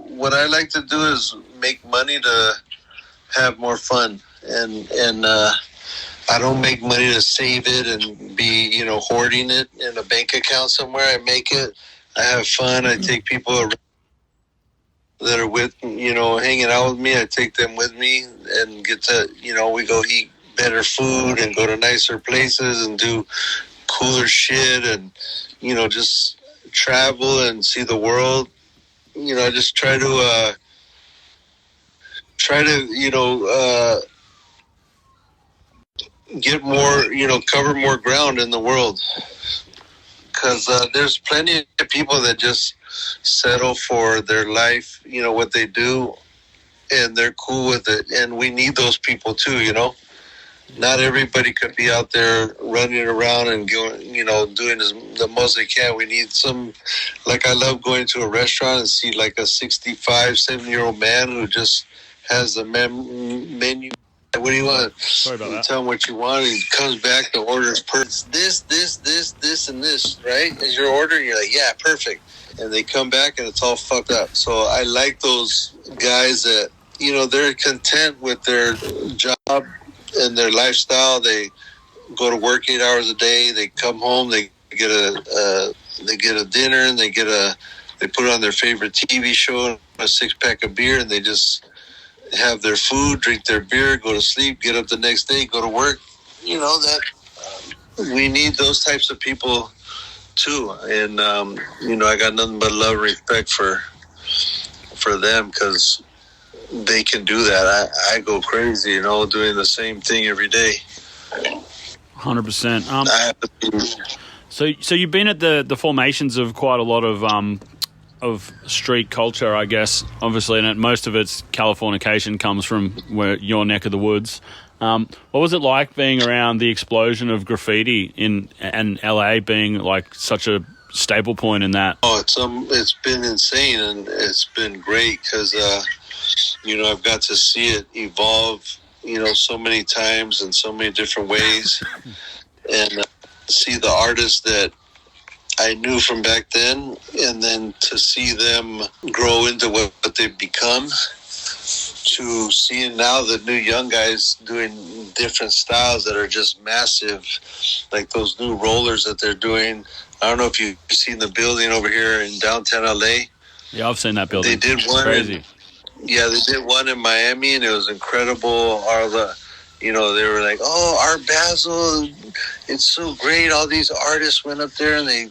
what I like to do is make money to have more fun, and I don't make money to save it and be, you know, hoarding it in a bank account somewhere. I make it, I have fun, I take people around that are with, you know, hanging out with me, I take them with me and get to, you know, we go eat better food and go to nicer places and do cooler shit and, you know, just travel and see the world. You know, I just try to, you know, get more, you know, cover more ground in the world. Because there's plenty of people that just settle for their life, you know, what they do, and they're cool with it. And we need those people too, you know. Not everybody could be out there running around and going, you know, doing the most they can. We need some, like, I love going to a restaurant and see like a 65, 70-year-old man who just has the menu. What do you want? Sorry about you that. Tell him what you want, and he comes back, the order is perfect. This, and this, right? Is your order? And you're like, yeah, perfect. And they come back and it's all fucked up. So I like those guys that, you know, they're content with their job and their lifestyle. They go to work 8 hours a day. They come home. They get a dinner, and they put on their favorite TV show, a 6-pack of beer, and they just have their food, drink their beer, go to sleep, get up the next day, go to work. You know, that we need those types of people too. And you know, I got nothing but love and respect for them, because they can do that. I go crazy, you know, doing the same thing every day. 100%. I have to, So you've been at the formations of quite a lot of street culture, I guess, obviously, and most of its Californication comes from where your neck of the woods. What was it like being around the explosion of graffiti and LA being like such a staple point in that? oh, it's been insane, and it's been great because I've got to see it evolve, so many times in so many different ways, and see the artists that I knew from back then, and then to see them grow into what they've become, to seeing now the new young guys doing different styles that are just massive, like those new rollers that they're doing. I don't know if you've seen the building over here in downtown LA. Yeah, I've seen that building. They did one. Crazy. They did one in Miami, and it was incredible. All the, they were like, "Oh, Art Basel, it's so great." All these artists went up there and they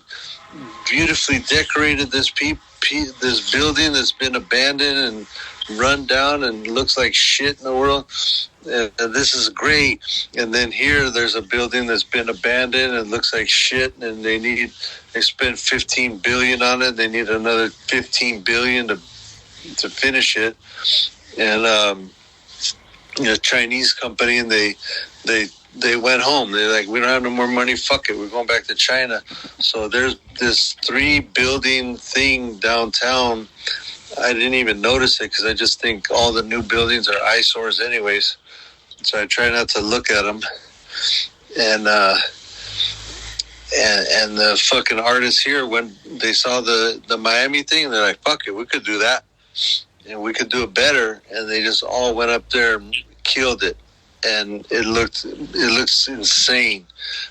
beautifully decorated this this building that's been abandoned and run down and looks like shit in the world. And this is great. And then here, there's a building that's been abandoned and looks like shit, and they spent $15 billion on it. They need another $15 billion to finish it. And Chinese company, and they went home. They're like, we don't have no more money. Fuck it. We're going back to China. So there's this 3-building thing downtown. I didn't even notice it because I just think all the new buildings are eyesores anyways. So I try not to look at them. And the fucking artists here, when they saw the Miami thing, they're like, fuck it, we could do that. And we could do it better. And they just all went up there and killed it. And it looks insane.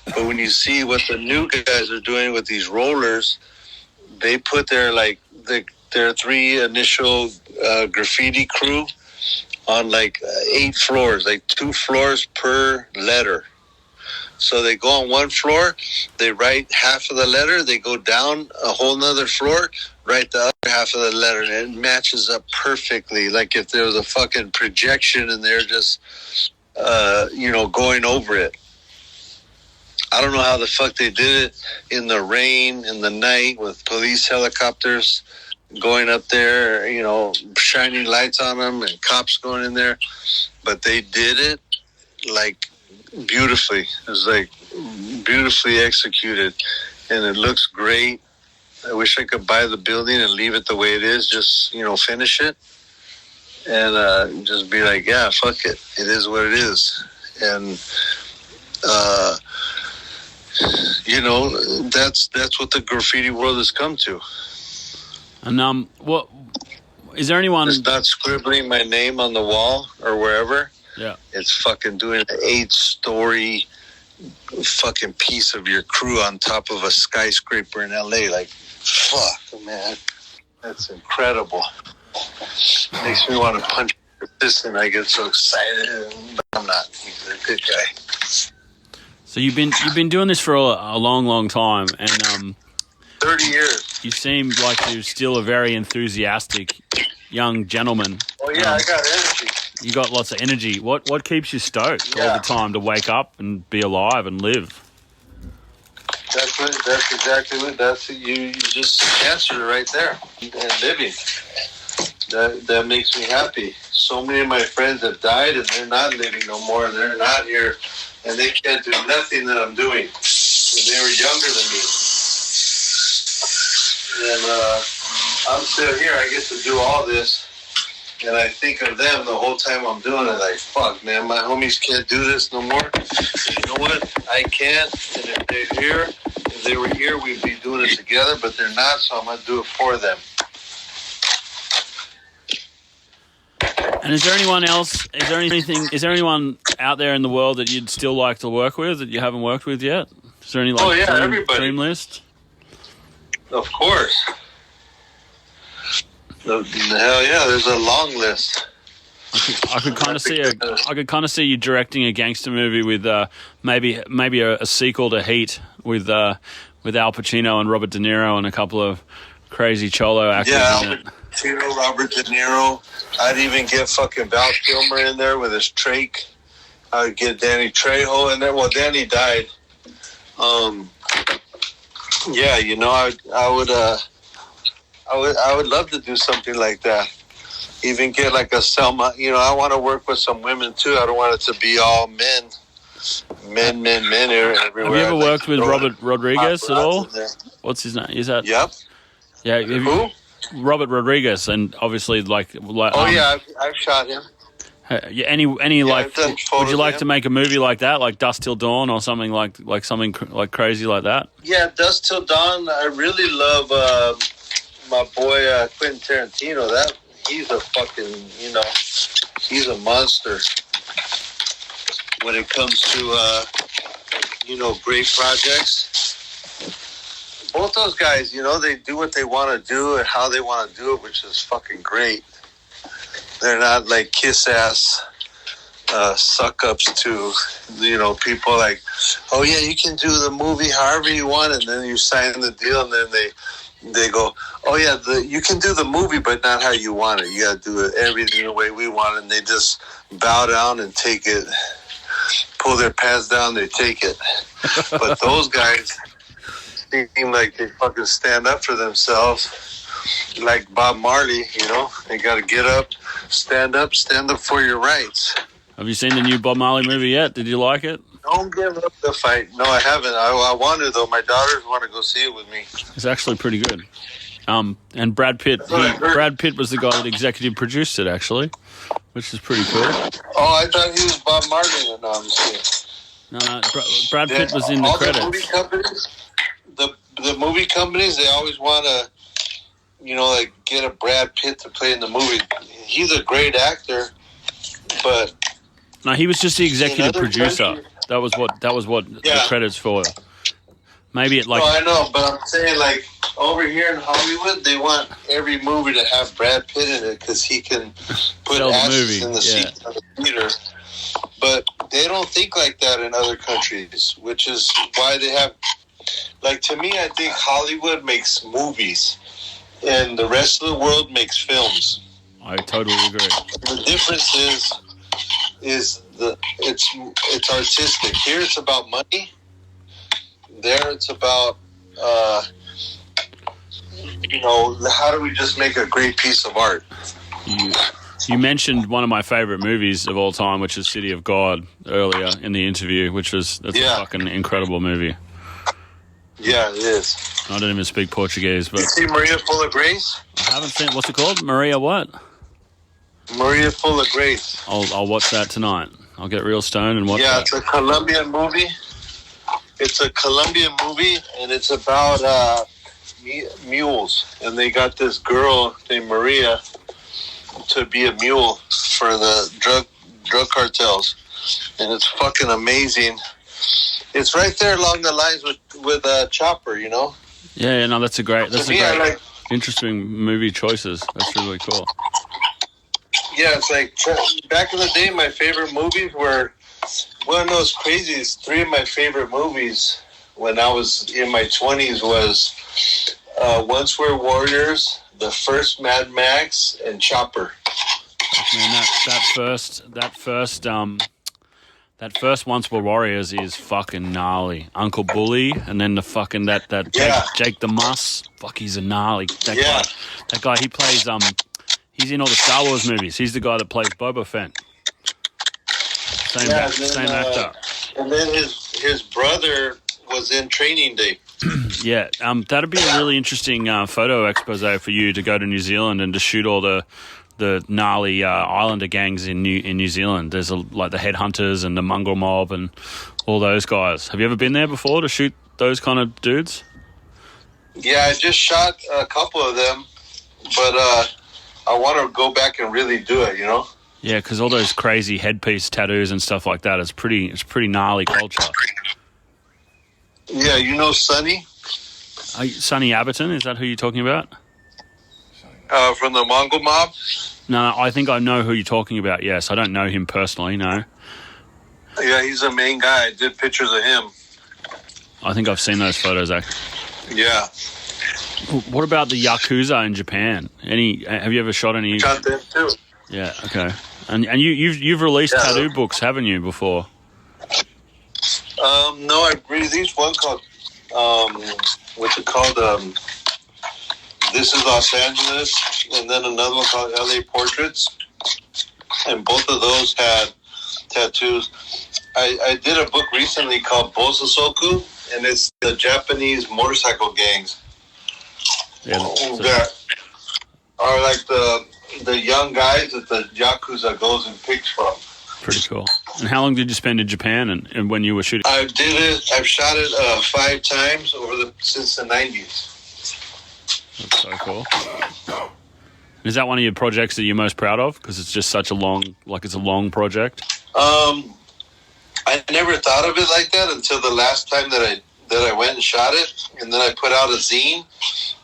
But when you see what the new guys are doing with these rollers, they put their 3 initial graffiti crew on 8 floors, 2 floors per letter. So they go on 1 floor, they write half of the letter, they go down a whole nother floor, write the other half of the letter, and it matches up perfectly. Like if there was a fucking projection and they're just going over it. I don't know how the fuck they did it in the rain, in the night, with police helicopters going up there, shining lights on them and cops going in there. But they did it beautifully. It was beautifully executed, and it looks great. I wish I could buy the building and leave it the way it is, just, finish it. And just be like, yeah, fuck it. It is what it is. And, that's what the graffiti world has come to. And what is there anyone? It's not scribbling my name on the wall or wherever. Yeah, it's fucking doing an 8-story fucking piece of your crew on top of a skyscraper in LA. Like, fuck, man, that's incredible. Makes me want to punch this, and I get so excited. But I'm not. He's a good guy. So you've been doing this for a long, long time, and 30 years. You seem like you're still a very enthusiastic young gentleman. Oh yeah, I got energy. You got lots of energy. What keeps you stoked all the time to wake up and be alive and live? That's exactly what. You just answered it right there. And living. That makes me happy. So many of my friends have died and they're not living no more. And they're not here, and they can't do nothing that I'm doing. And they were younger than me. And I'm still here. I get to do all this. And I think of them the whole time I'm doing it. Like, fuck, man, my homies can't do this no more. You know what? I can't. And if they were here, we'd be doing it together. But they're not, so I'm going to do it for them. And is there anyone else? Is there anyone out there in the world that you'd still like to work with that you haven't worked with yet? Is there any dream list? Of course. Hell yeah, there's a long list. I could kind of see you directing a gangster movie with maybe a sequel to Heat with Al Pacino and Robert De Niro and a couple of crazy cholo actors in it. Pacino, Robert De Niro. I'd even get fucking Val Kilmer in there with his trach. I would get Danny Trejo, and then Danny died. Yeah, you know, I would love to do something like that. Even get like a Selma. You know, I want to work with some women too. I don't want it to be all men everywhere. Have you ever worked with Robert Rodriguez at all? What's his name? Is that? Yep. Yeah. Who? Robert Rodriguez, and obviously I've shot him. Yeah, any like, I've done would you like photos to make a movie like that, like Dust Till Dawn or something like something like crazy like that? Yeah, Dust Till Dawn. I really love my boy Quentin Tarantino. He's a fucking, you know, he's a monster when it comes to you know, great projects. Both those guys, you know, they do what they want to do and how they want to do it, which is fucking great. They're not like kiss-ass suck-ups to, you know, people like, oh, yeah, you can do the movie however you want, and then you sign the deal, and then they go, oh, yeah, you can do the movie, but not how you want it. You got to do it everything the way we want it, and they just bow down and take it, pull their pants down, they take it. But those guys seem like they fucking stand up for themselves, like Bob Marley, you know. They got to get up, stand up for your rights. Have you seen the new Bob Marley movie yet? Did you like it? Don't give up the fight. No, I haven't. I want to, though. My daughters want to go see it with me. It's actually pretty good. And Brad Pitt was the guy that executive produced it, actually, which is pretty cool. Oh, I thought he was Bob Marley. No, I'm just kidding. No, Brad Pitt was in the credits. The movie companies, they always want to, you know, like get a Brad Pitt to play in the movie. He's a great actor, but no, he was just the executive producer. That was what the credits for. Maybe it like. No, I know, but I'm saying like over here in Hollywood, they want every movie to have Brad Pitt in it because he can put asses in the seat of the theater. But they don't think like that in other countries, which is why they have. Like, to me, I think Hollywood makes movies, and the rest of the world makes films. I totally agree. The difference is it's artistic. Here, it's about money. There, it's about you know, how do we just make a great piece of art? You mentioned one of my favorite movies of all time, which is City of God, earlier in the interview, that's a fucking incredible movie. Yeah, it is. I don't even speak Portuguese, but... You see Maria Full of Grace? I haven't seen... What's it called? Maria what? Maria Full of Grace. I'll watch that tonight. I'll get real stoned and watch that. Yeah, it's a Colombian movie. And it's about mules. And they got this girl named Maria to be a mule for the drug cartels. And it's fucking amazing. It's right there along the lines with Chopper, you know? Yeah, no, that's a great, interesting movie choices. That's really cool. Yeah, it's like, back in the day, my favorite movies were, well, no, it's crazy. It's three of my favorite movies when I was in my 20s was Once We're Warriors, the first Mad Max, and Chopper. Man, that first Once Were Warriors is fucking gnarly. Uncle Bully, and then the fucking Jake the Muss. Fuck, he's a gnarly. That guy. He plays he's in all the Star Wars movies. He's the guy that plays Boba Fett. Same actor. And then his brother was in Training Day. Yeah, that'd be a really interesting photo expose for you to go to New Zealand and to shoot all the gnarly islander gangs in New Zealand. There's like the Headhunters and the Mongrel Mob and all those guys. Have you ever been there before to shoot those kind of dudes? Yeah, I just shot a couple of them, but I want to go back and really do it, you know? Yeah, because all those crazy headpiece tattoos and stuff like that, it's pretty gnarly culture. Yeah, you know Sonny? Sonny Aberton, is that who you're talking about? From the Mongol Mob? No, I think I know who you're talking about, yes. I don't know him personally, no. Yeah, he's the main guy. I did pictures of him. I think I've seen those photos, actually. Yeah. What about the Yakuza in Japan? Have you ever shot any? Shot them too. Yeah, okay. And you've released tattoo books, haven't you, before? No, I released one called what's it called? This is Los Angeles, and then another one called LA Portraits, and both of those had tattoos. I did a book recently called Bososoku, and it's the Japanese motorcycle gangs that are like the young guys that the Yakuza goes and picks from. Pretty cool. And how long did you spend in Japan and when you were shooting? I've shot it 5 times since the 90s. That's so cool. Is that one of your projects that you're most proud of? Because it's just such a long project. I never thought of it like that until the last time that I went and shot it, and then I put out a zine,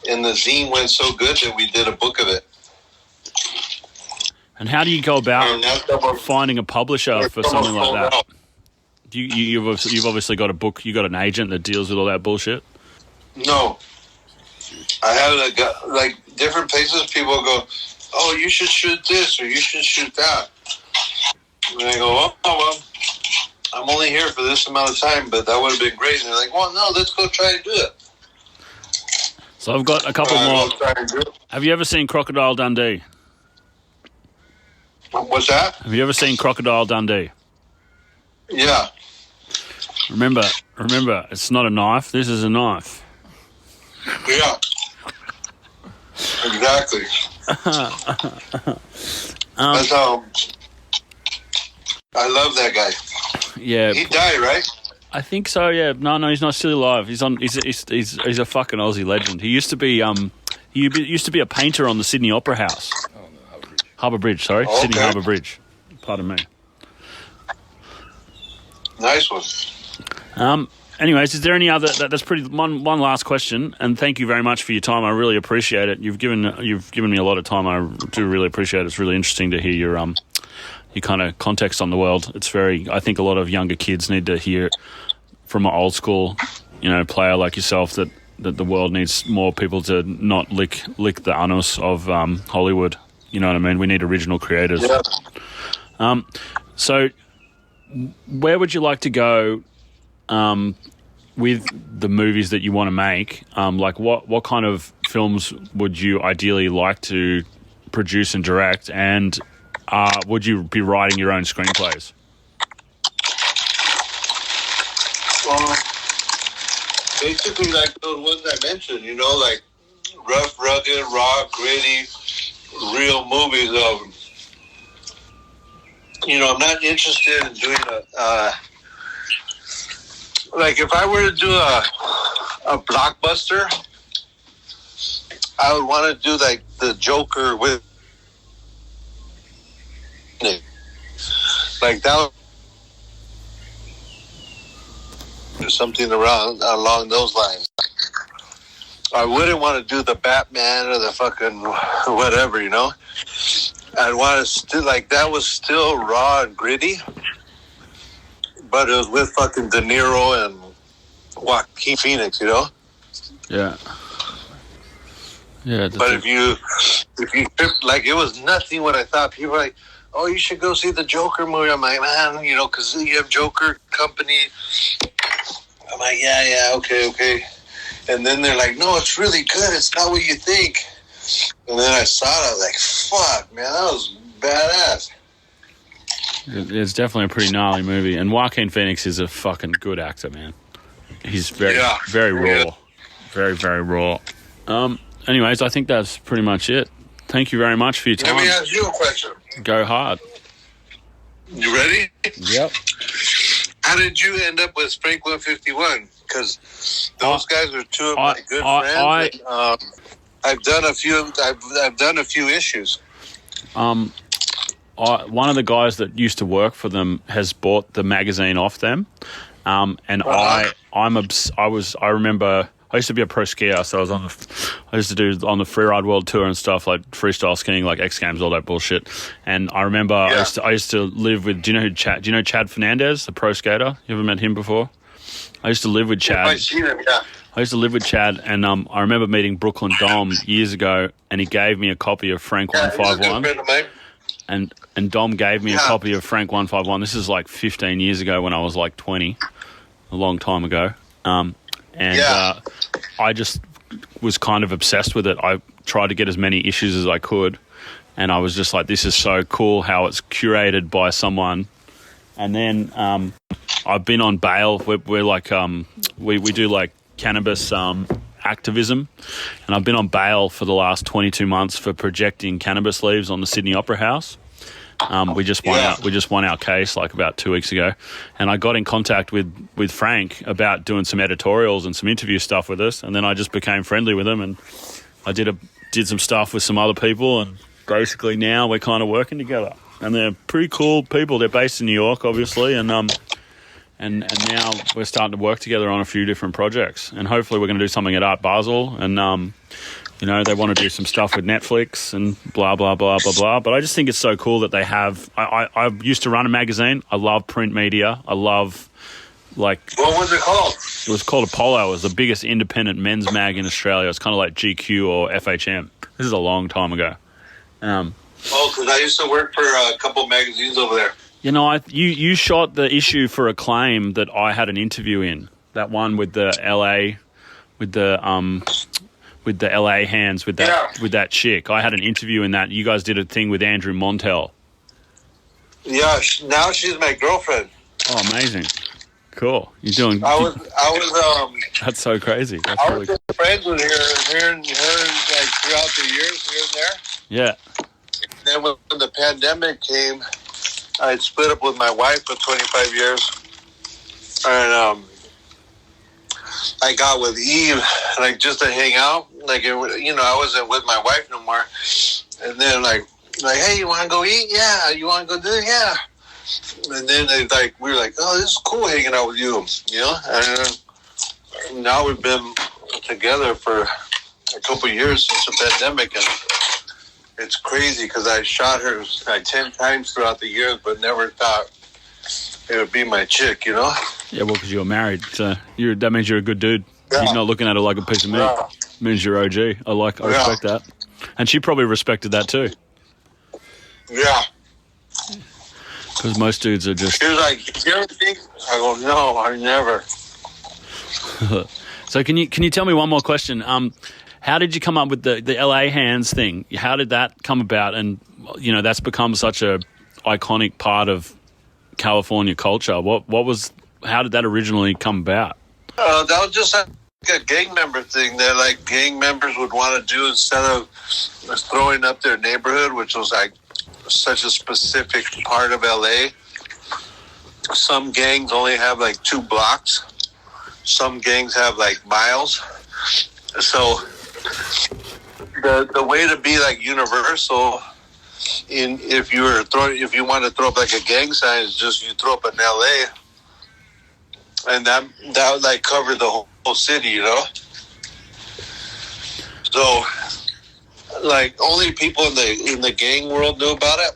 and the zine went so good that we did a book of it. And how do you go about finding a publisher for something like that? You've obviously got a book. You got an agent that deals with all that bullshit. No, I have like different places. People go, "Oh, you should shoot this or you should shoot that," and I go, "Oh well, I'm only here for this amount of time, but that would have been great." And they're like, "Well, no, let's go try and do it." So I've got a couple more. Have you ever seen Crocodile Dundee? What's that? Have you ever seen Crocodile Dundee? Yeah. Remember, it's not a knife. This is a knife. Yeah. Exactly. That's how. I love that guy. Yeah. He died, right? I think so. Yeah. No, he's not still alive. He's a fucking Aussie legend. He used to be a painter on the Sydney Opera House. Harbour Bridge, sorry. Okay. Sydney Harbour Bridge. Pardon me. Nice one. Anyways, is there any other? That's pretty. One last question, and thank you very much for your time. I really appreciate it. You've given me a lot of time. I do really appreciate it. It's really interesting to hear your kind of context on the world. It's I think a lot of younger kids need to hear from an old school, player like yourself that the world needs more people to not lick the anus of Hollywood. You know what I mean? We need original creators. Yeah. So where would you like to go with the movies that you want to make? Like what kind of films would you ideally like to produce and direct? And would you be writing your own screenplays? Basically like those ones I mentioned, like rough, rugged, raw, gritty, real movies of, I'm not interested in doing like if I were to do a blockbuster, I would want to do like the Joker with, like that, or something along those lines. I wouldn't want to do the Batman or the fucking whatever, I'd want to still, like, that was still raw and gritty, but it was with fucking De Niro and Joaquin Phoenix, Yeah. Yeah. But if you like, it was nothing what I thought. People were like, "Oh, you should go see the Joker movie." I'm like, man, because you have Joker Company. I'm like, yeah, okay. And then they're like, "No, it's really good. It's not what you think." And then I saw it. I was like, "Fuck, man, that was badass." It's definitely a pretty gnarly movie, and Joaquin Phoenix is a fucking good actor, man. He's very raw, very, very raw. Anyways, I think that's pretty much it. Thank you very much for your time. Let me ask you a question. Go hard. You ready? Yep. How did you end up with Sprinkler 51? Because those guys are two of my good friends. I've done a few. I've done a few issues. One of the guys that used to work for them has bought the magazine off them, and I remember I used to be a pro skier, so I used to do on the freeride world tour and stuff, like freestyle skiing, like X Games, all that bullshit. And I remember I used to live with. Do you know Chad Fernandez, the pro skater? You ever met him before? I used to live with Chad. I've seen him, yeah. I used to live with Chad, and I remember meeting Brooklyn Dom years ago, and he gave me a copy of Frank 151. He's a good friend of mine. and Dom gave me a copy of Frank 151. This is like 15 years ago when I was like 20, a long time ago. I just was kind of obsessed with it. I tried to get as many issues as I could, and I was just like, this is so cool how it's curated by someone. And then I've been on bail. We're like we do like cannabis activism, and I've been on bail for the last 22 months for projecting cannabis leaves on the Sydney Opera House. We just won our case like about 2 weeks ago, and I got in contact with Frank about doing some editorials and some interview stuff with us, and then I just became friendly with him, and I did some stuff with some other people, and basically now we're kind of working together, and they're pretty cool people. They're based in New York, obviously, and now we're starting to work together on a few different projects, and hopefully we're going to do something at Art Basel, and they want to do some stuff with Netflix and blah, blah, blah, blah, blah. But I just think it's so cool that they have... I used to run a magazine. I love print media. I love, like... What was it called? It was called Apollo. It was the biggest independent men's mag in Australia. It's kind of like GQ or FHM. This is a long time ago. Because I used to work for a couple magazines over there. You know, you shot the issue for Acclaim that I had an interview in. That one with the LA... With the LA hands with that chick. I had an interview in that. You guys did a thing with Andrew Montel. Yeah, now she's my girlfriend. Oh, amazing. Cool. You're doing... I was That's so crazy. That's I really was cool. friends with her like throughout the years here and there. Yeah. Then when the pandemic came, I split up with my wife for 25 years. And I got with Eve, like, just to hang out. Like, I wasn't with my wife no more. And then, like, hey, you want to go eat? Yeah. You want to go do it? Yeah. And then, we were like, oh, this is cool hanging out with you, you know? And now we've been together for a couple of years since the pandemic, and it's crazy because I shot her like 10 times throughout the years, but never thought it would be my chick, you know? Yeah, well, because you're married, so that means you're a good dude. Yeah. You're not looking at her like a piece of meat. Yeah. It means you're OG. I respect that. And she probably respected that too. Yeah. Because most dudes are just... She was like, you ever think? I go, no, I never. So can you tell me one more question? How did you come up with the LA hands thing? How did that come about? And, that's become such a iconic part of California culture. How did that originally come about? That was just like a gang member thing that like gang members would want to do instead of throwing up their neighborhood, which was like such a specific part of LA. Some gangs only have like 2 blocks. Some gangs have like miles. So the way to be like universal if you want to throw up like a gang sign, is just you throw up in LA, and that would like cover the whole city, you know. So like only people in the gang world knew about it.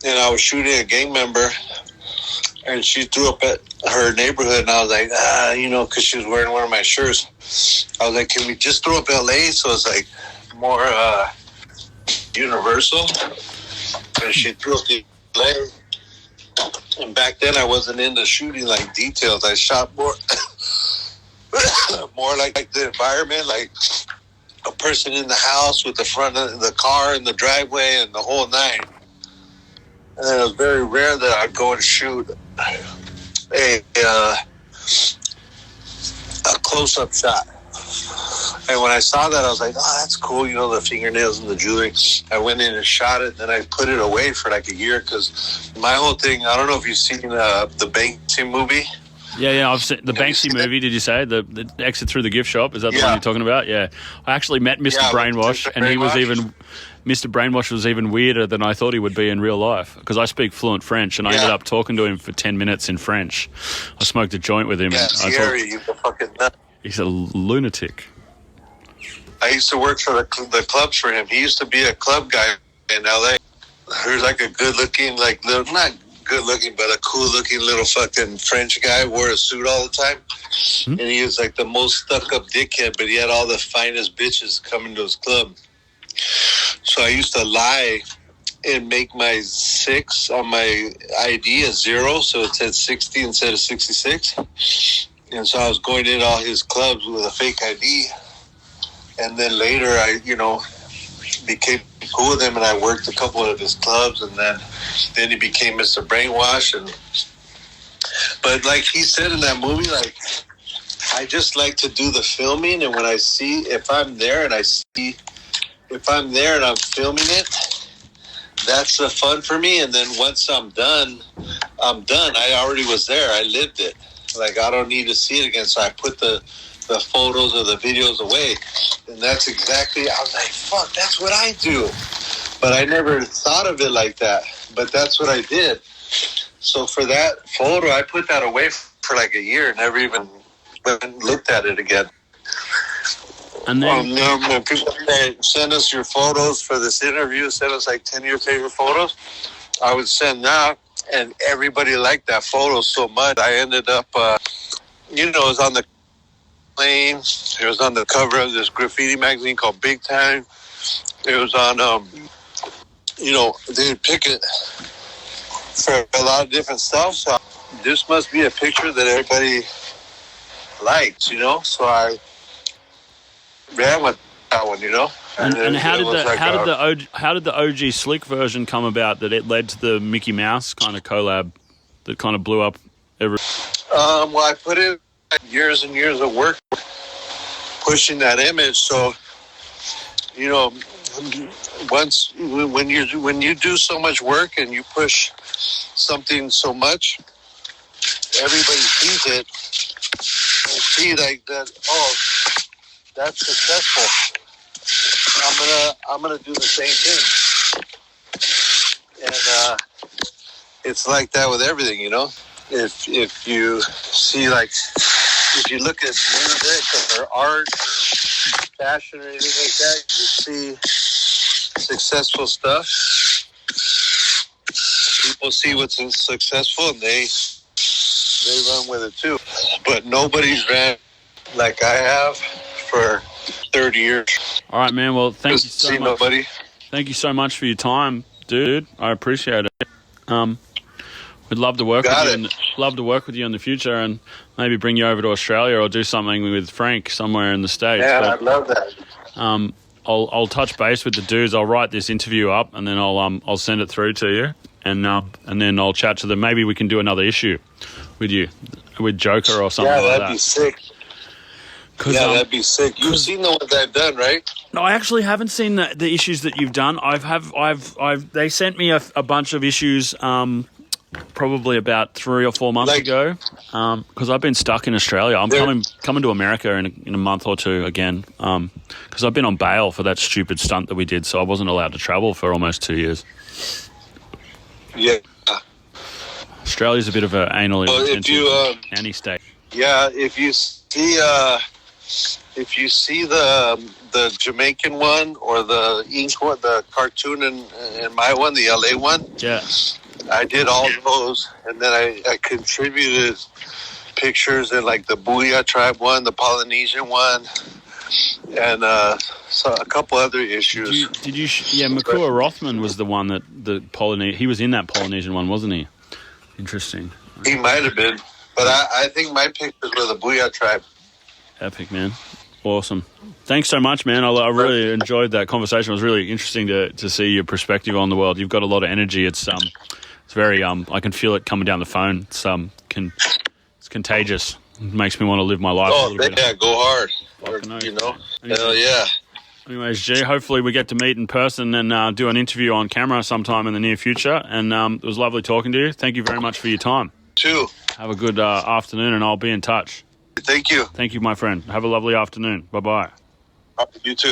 And I was shooting a gang member, and she threw up at her neighborhood, and I was like, because she was wearing one of my shirts. I was like, can we just throw up LA so it's like more universal? And she threw up the LA. And back then I wasn't into shooting like details. I shot more more like the environment, like a person in the house with the front of the car and the driveway and the whole nine. And it was very rare that I'd go and shoot a close-up shot. And when I saw that, I was like, oh, that's cool, the fingernails and the jewelry. I went in and shot it, and then I put it away for like a year, because my whole thing, I don't know if you've seen the Banksy movie. Yeah, I've seen the Banksy movie. Did you say the exit through the gift shop? Is that the one you're talking about? Yeah, I actually met Mr. Brainwash, and he was Mr. Brainwash was even weirder than I thought he would be in real life, because I speak fluent French, and I ended up talking to him for 10 minutes in French. I smoked a joint with him. Yeah, Thierry, you fucking nut. He's a lunatic. I used to work for the clubs for him. He used to be a club guy in L.A. He was like a good-looking, like not good-looking, but a cool-looking little fucking French guy. Wore a suit all the time. Mm-hmm. And he was like the most stuck-up dickhead, but he had all the finest bitches coming to his club. So I used to lie and make my 6 on my ID a 0, so it said 60 instead of 66. And so I was going in all his clubs with a fake ID. And then later I, became cool with him, and I worked a couple of his clubs, and then he became Mr. Brainwash. But like he said in that movie, like, I just like to do the filming, and when I see, if I'm there and I'm filming it, that's the fun for me. And then once I'm done. I already was there. I lived it. Like, I don't need to see it again. So I put the photos or the videos away. And that's exactly, I was like, fuck, that's what I do. But I never thought of it like that. But that's what I did. So for that photo, I put that away for like a year. Never even looked at it again. And then when people say, send us your photos for this interview, send us like 10 of your favorite photos, I would send that, and everybody liked that photo so much. I ended up, it was on the plane. It was on the cover of this graffiti magazine called Big Time. It was on, they would pick it for a lot of different stuff. So this must be a picture that everybody liked, So I ran with that one, And how did the OG Slick version come about that it led to the Mickey Mouse kind of collab that kind of blew up well, I put in years and years of work pushing that image. So, when you do so much work and you push something so much, everybody sees it and see like that. Oh, that's successful. I'm gonna do the same thing, and it's like that with everything, If you see, like, if you look at music or art or fashion or anything like that, you see successful stuff. People see what's successful and they run with it too. But nobody's ran like I have for 30 years. All right, man. Well, thank you so much. Nobody. Thank you so much for your time, dude. I appreciate it. We'd love to work with you in the future, and maybe bring you over to Australia or do something with Frank somewhere in the States. Yeah, I'd love that. I'll touch base with the dudes. I'll write this interview up, and then I'll send it through to you, and then I'll chat to them. Maybe we can do another issue with you, with Joker or something like that. Yeah, that'd be sick. That'd be sick. You've seen the ones I've done, right? No, I actually haven't seen the issues that you've done. They sent me a bunch of issues, probably about 3 or 4 months ago, because I've been stuck in Australia. I'm coming to America in a month or two again, because I've been on bail for that stupid stunt that we did, so I wasn't allowed to travel for almost 2 years. Yeah. Australia's a bit of an anal anti-state. Yeah, if you see the Jamaican one or the ink one, the cartoon and my one, the LA one. Yeah. I did all those, and then I contributed pictures in like the Booyah tribe one, the Polynesian one, and so a couple other issues. Did you? Makua Rothman was the one that he was in that Polynesian one, wasn't he? Interesting. He might have been, but I think my pictures were the Booyah tribe. Epic, man. Awesome. Thanks so much, man. I really enjoyed that conversation. It was really interesting to see your perspective on the world. You've got a lot of energy. It's very I can feel it coming down the phone. It's contagious. It makes me want to live my life a little bit. Yeah, go hard. Hell yeah. Anyways, G, hopefully we get to meet in person and do an interview on camera sometime in the near future. And it was lovely talking to you. Thank you very much for your time. Too. Have a good afternoon, and I'll be in touch. Thank you. Thank you, my friend. Have a lovely afternoon. Bye-bye. You too.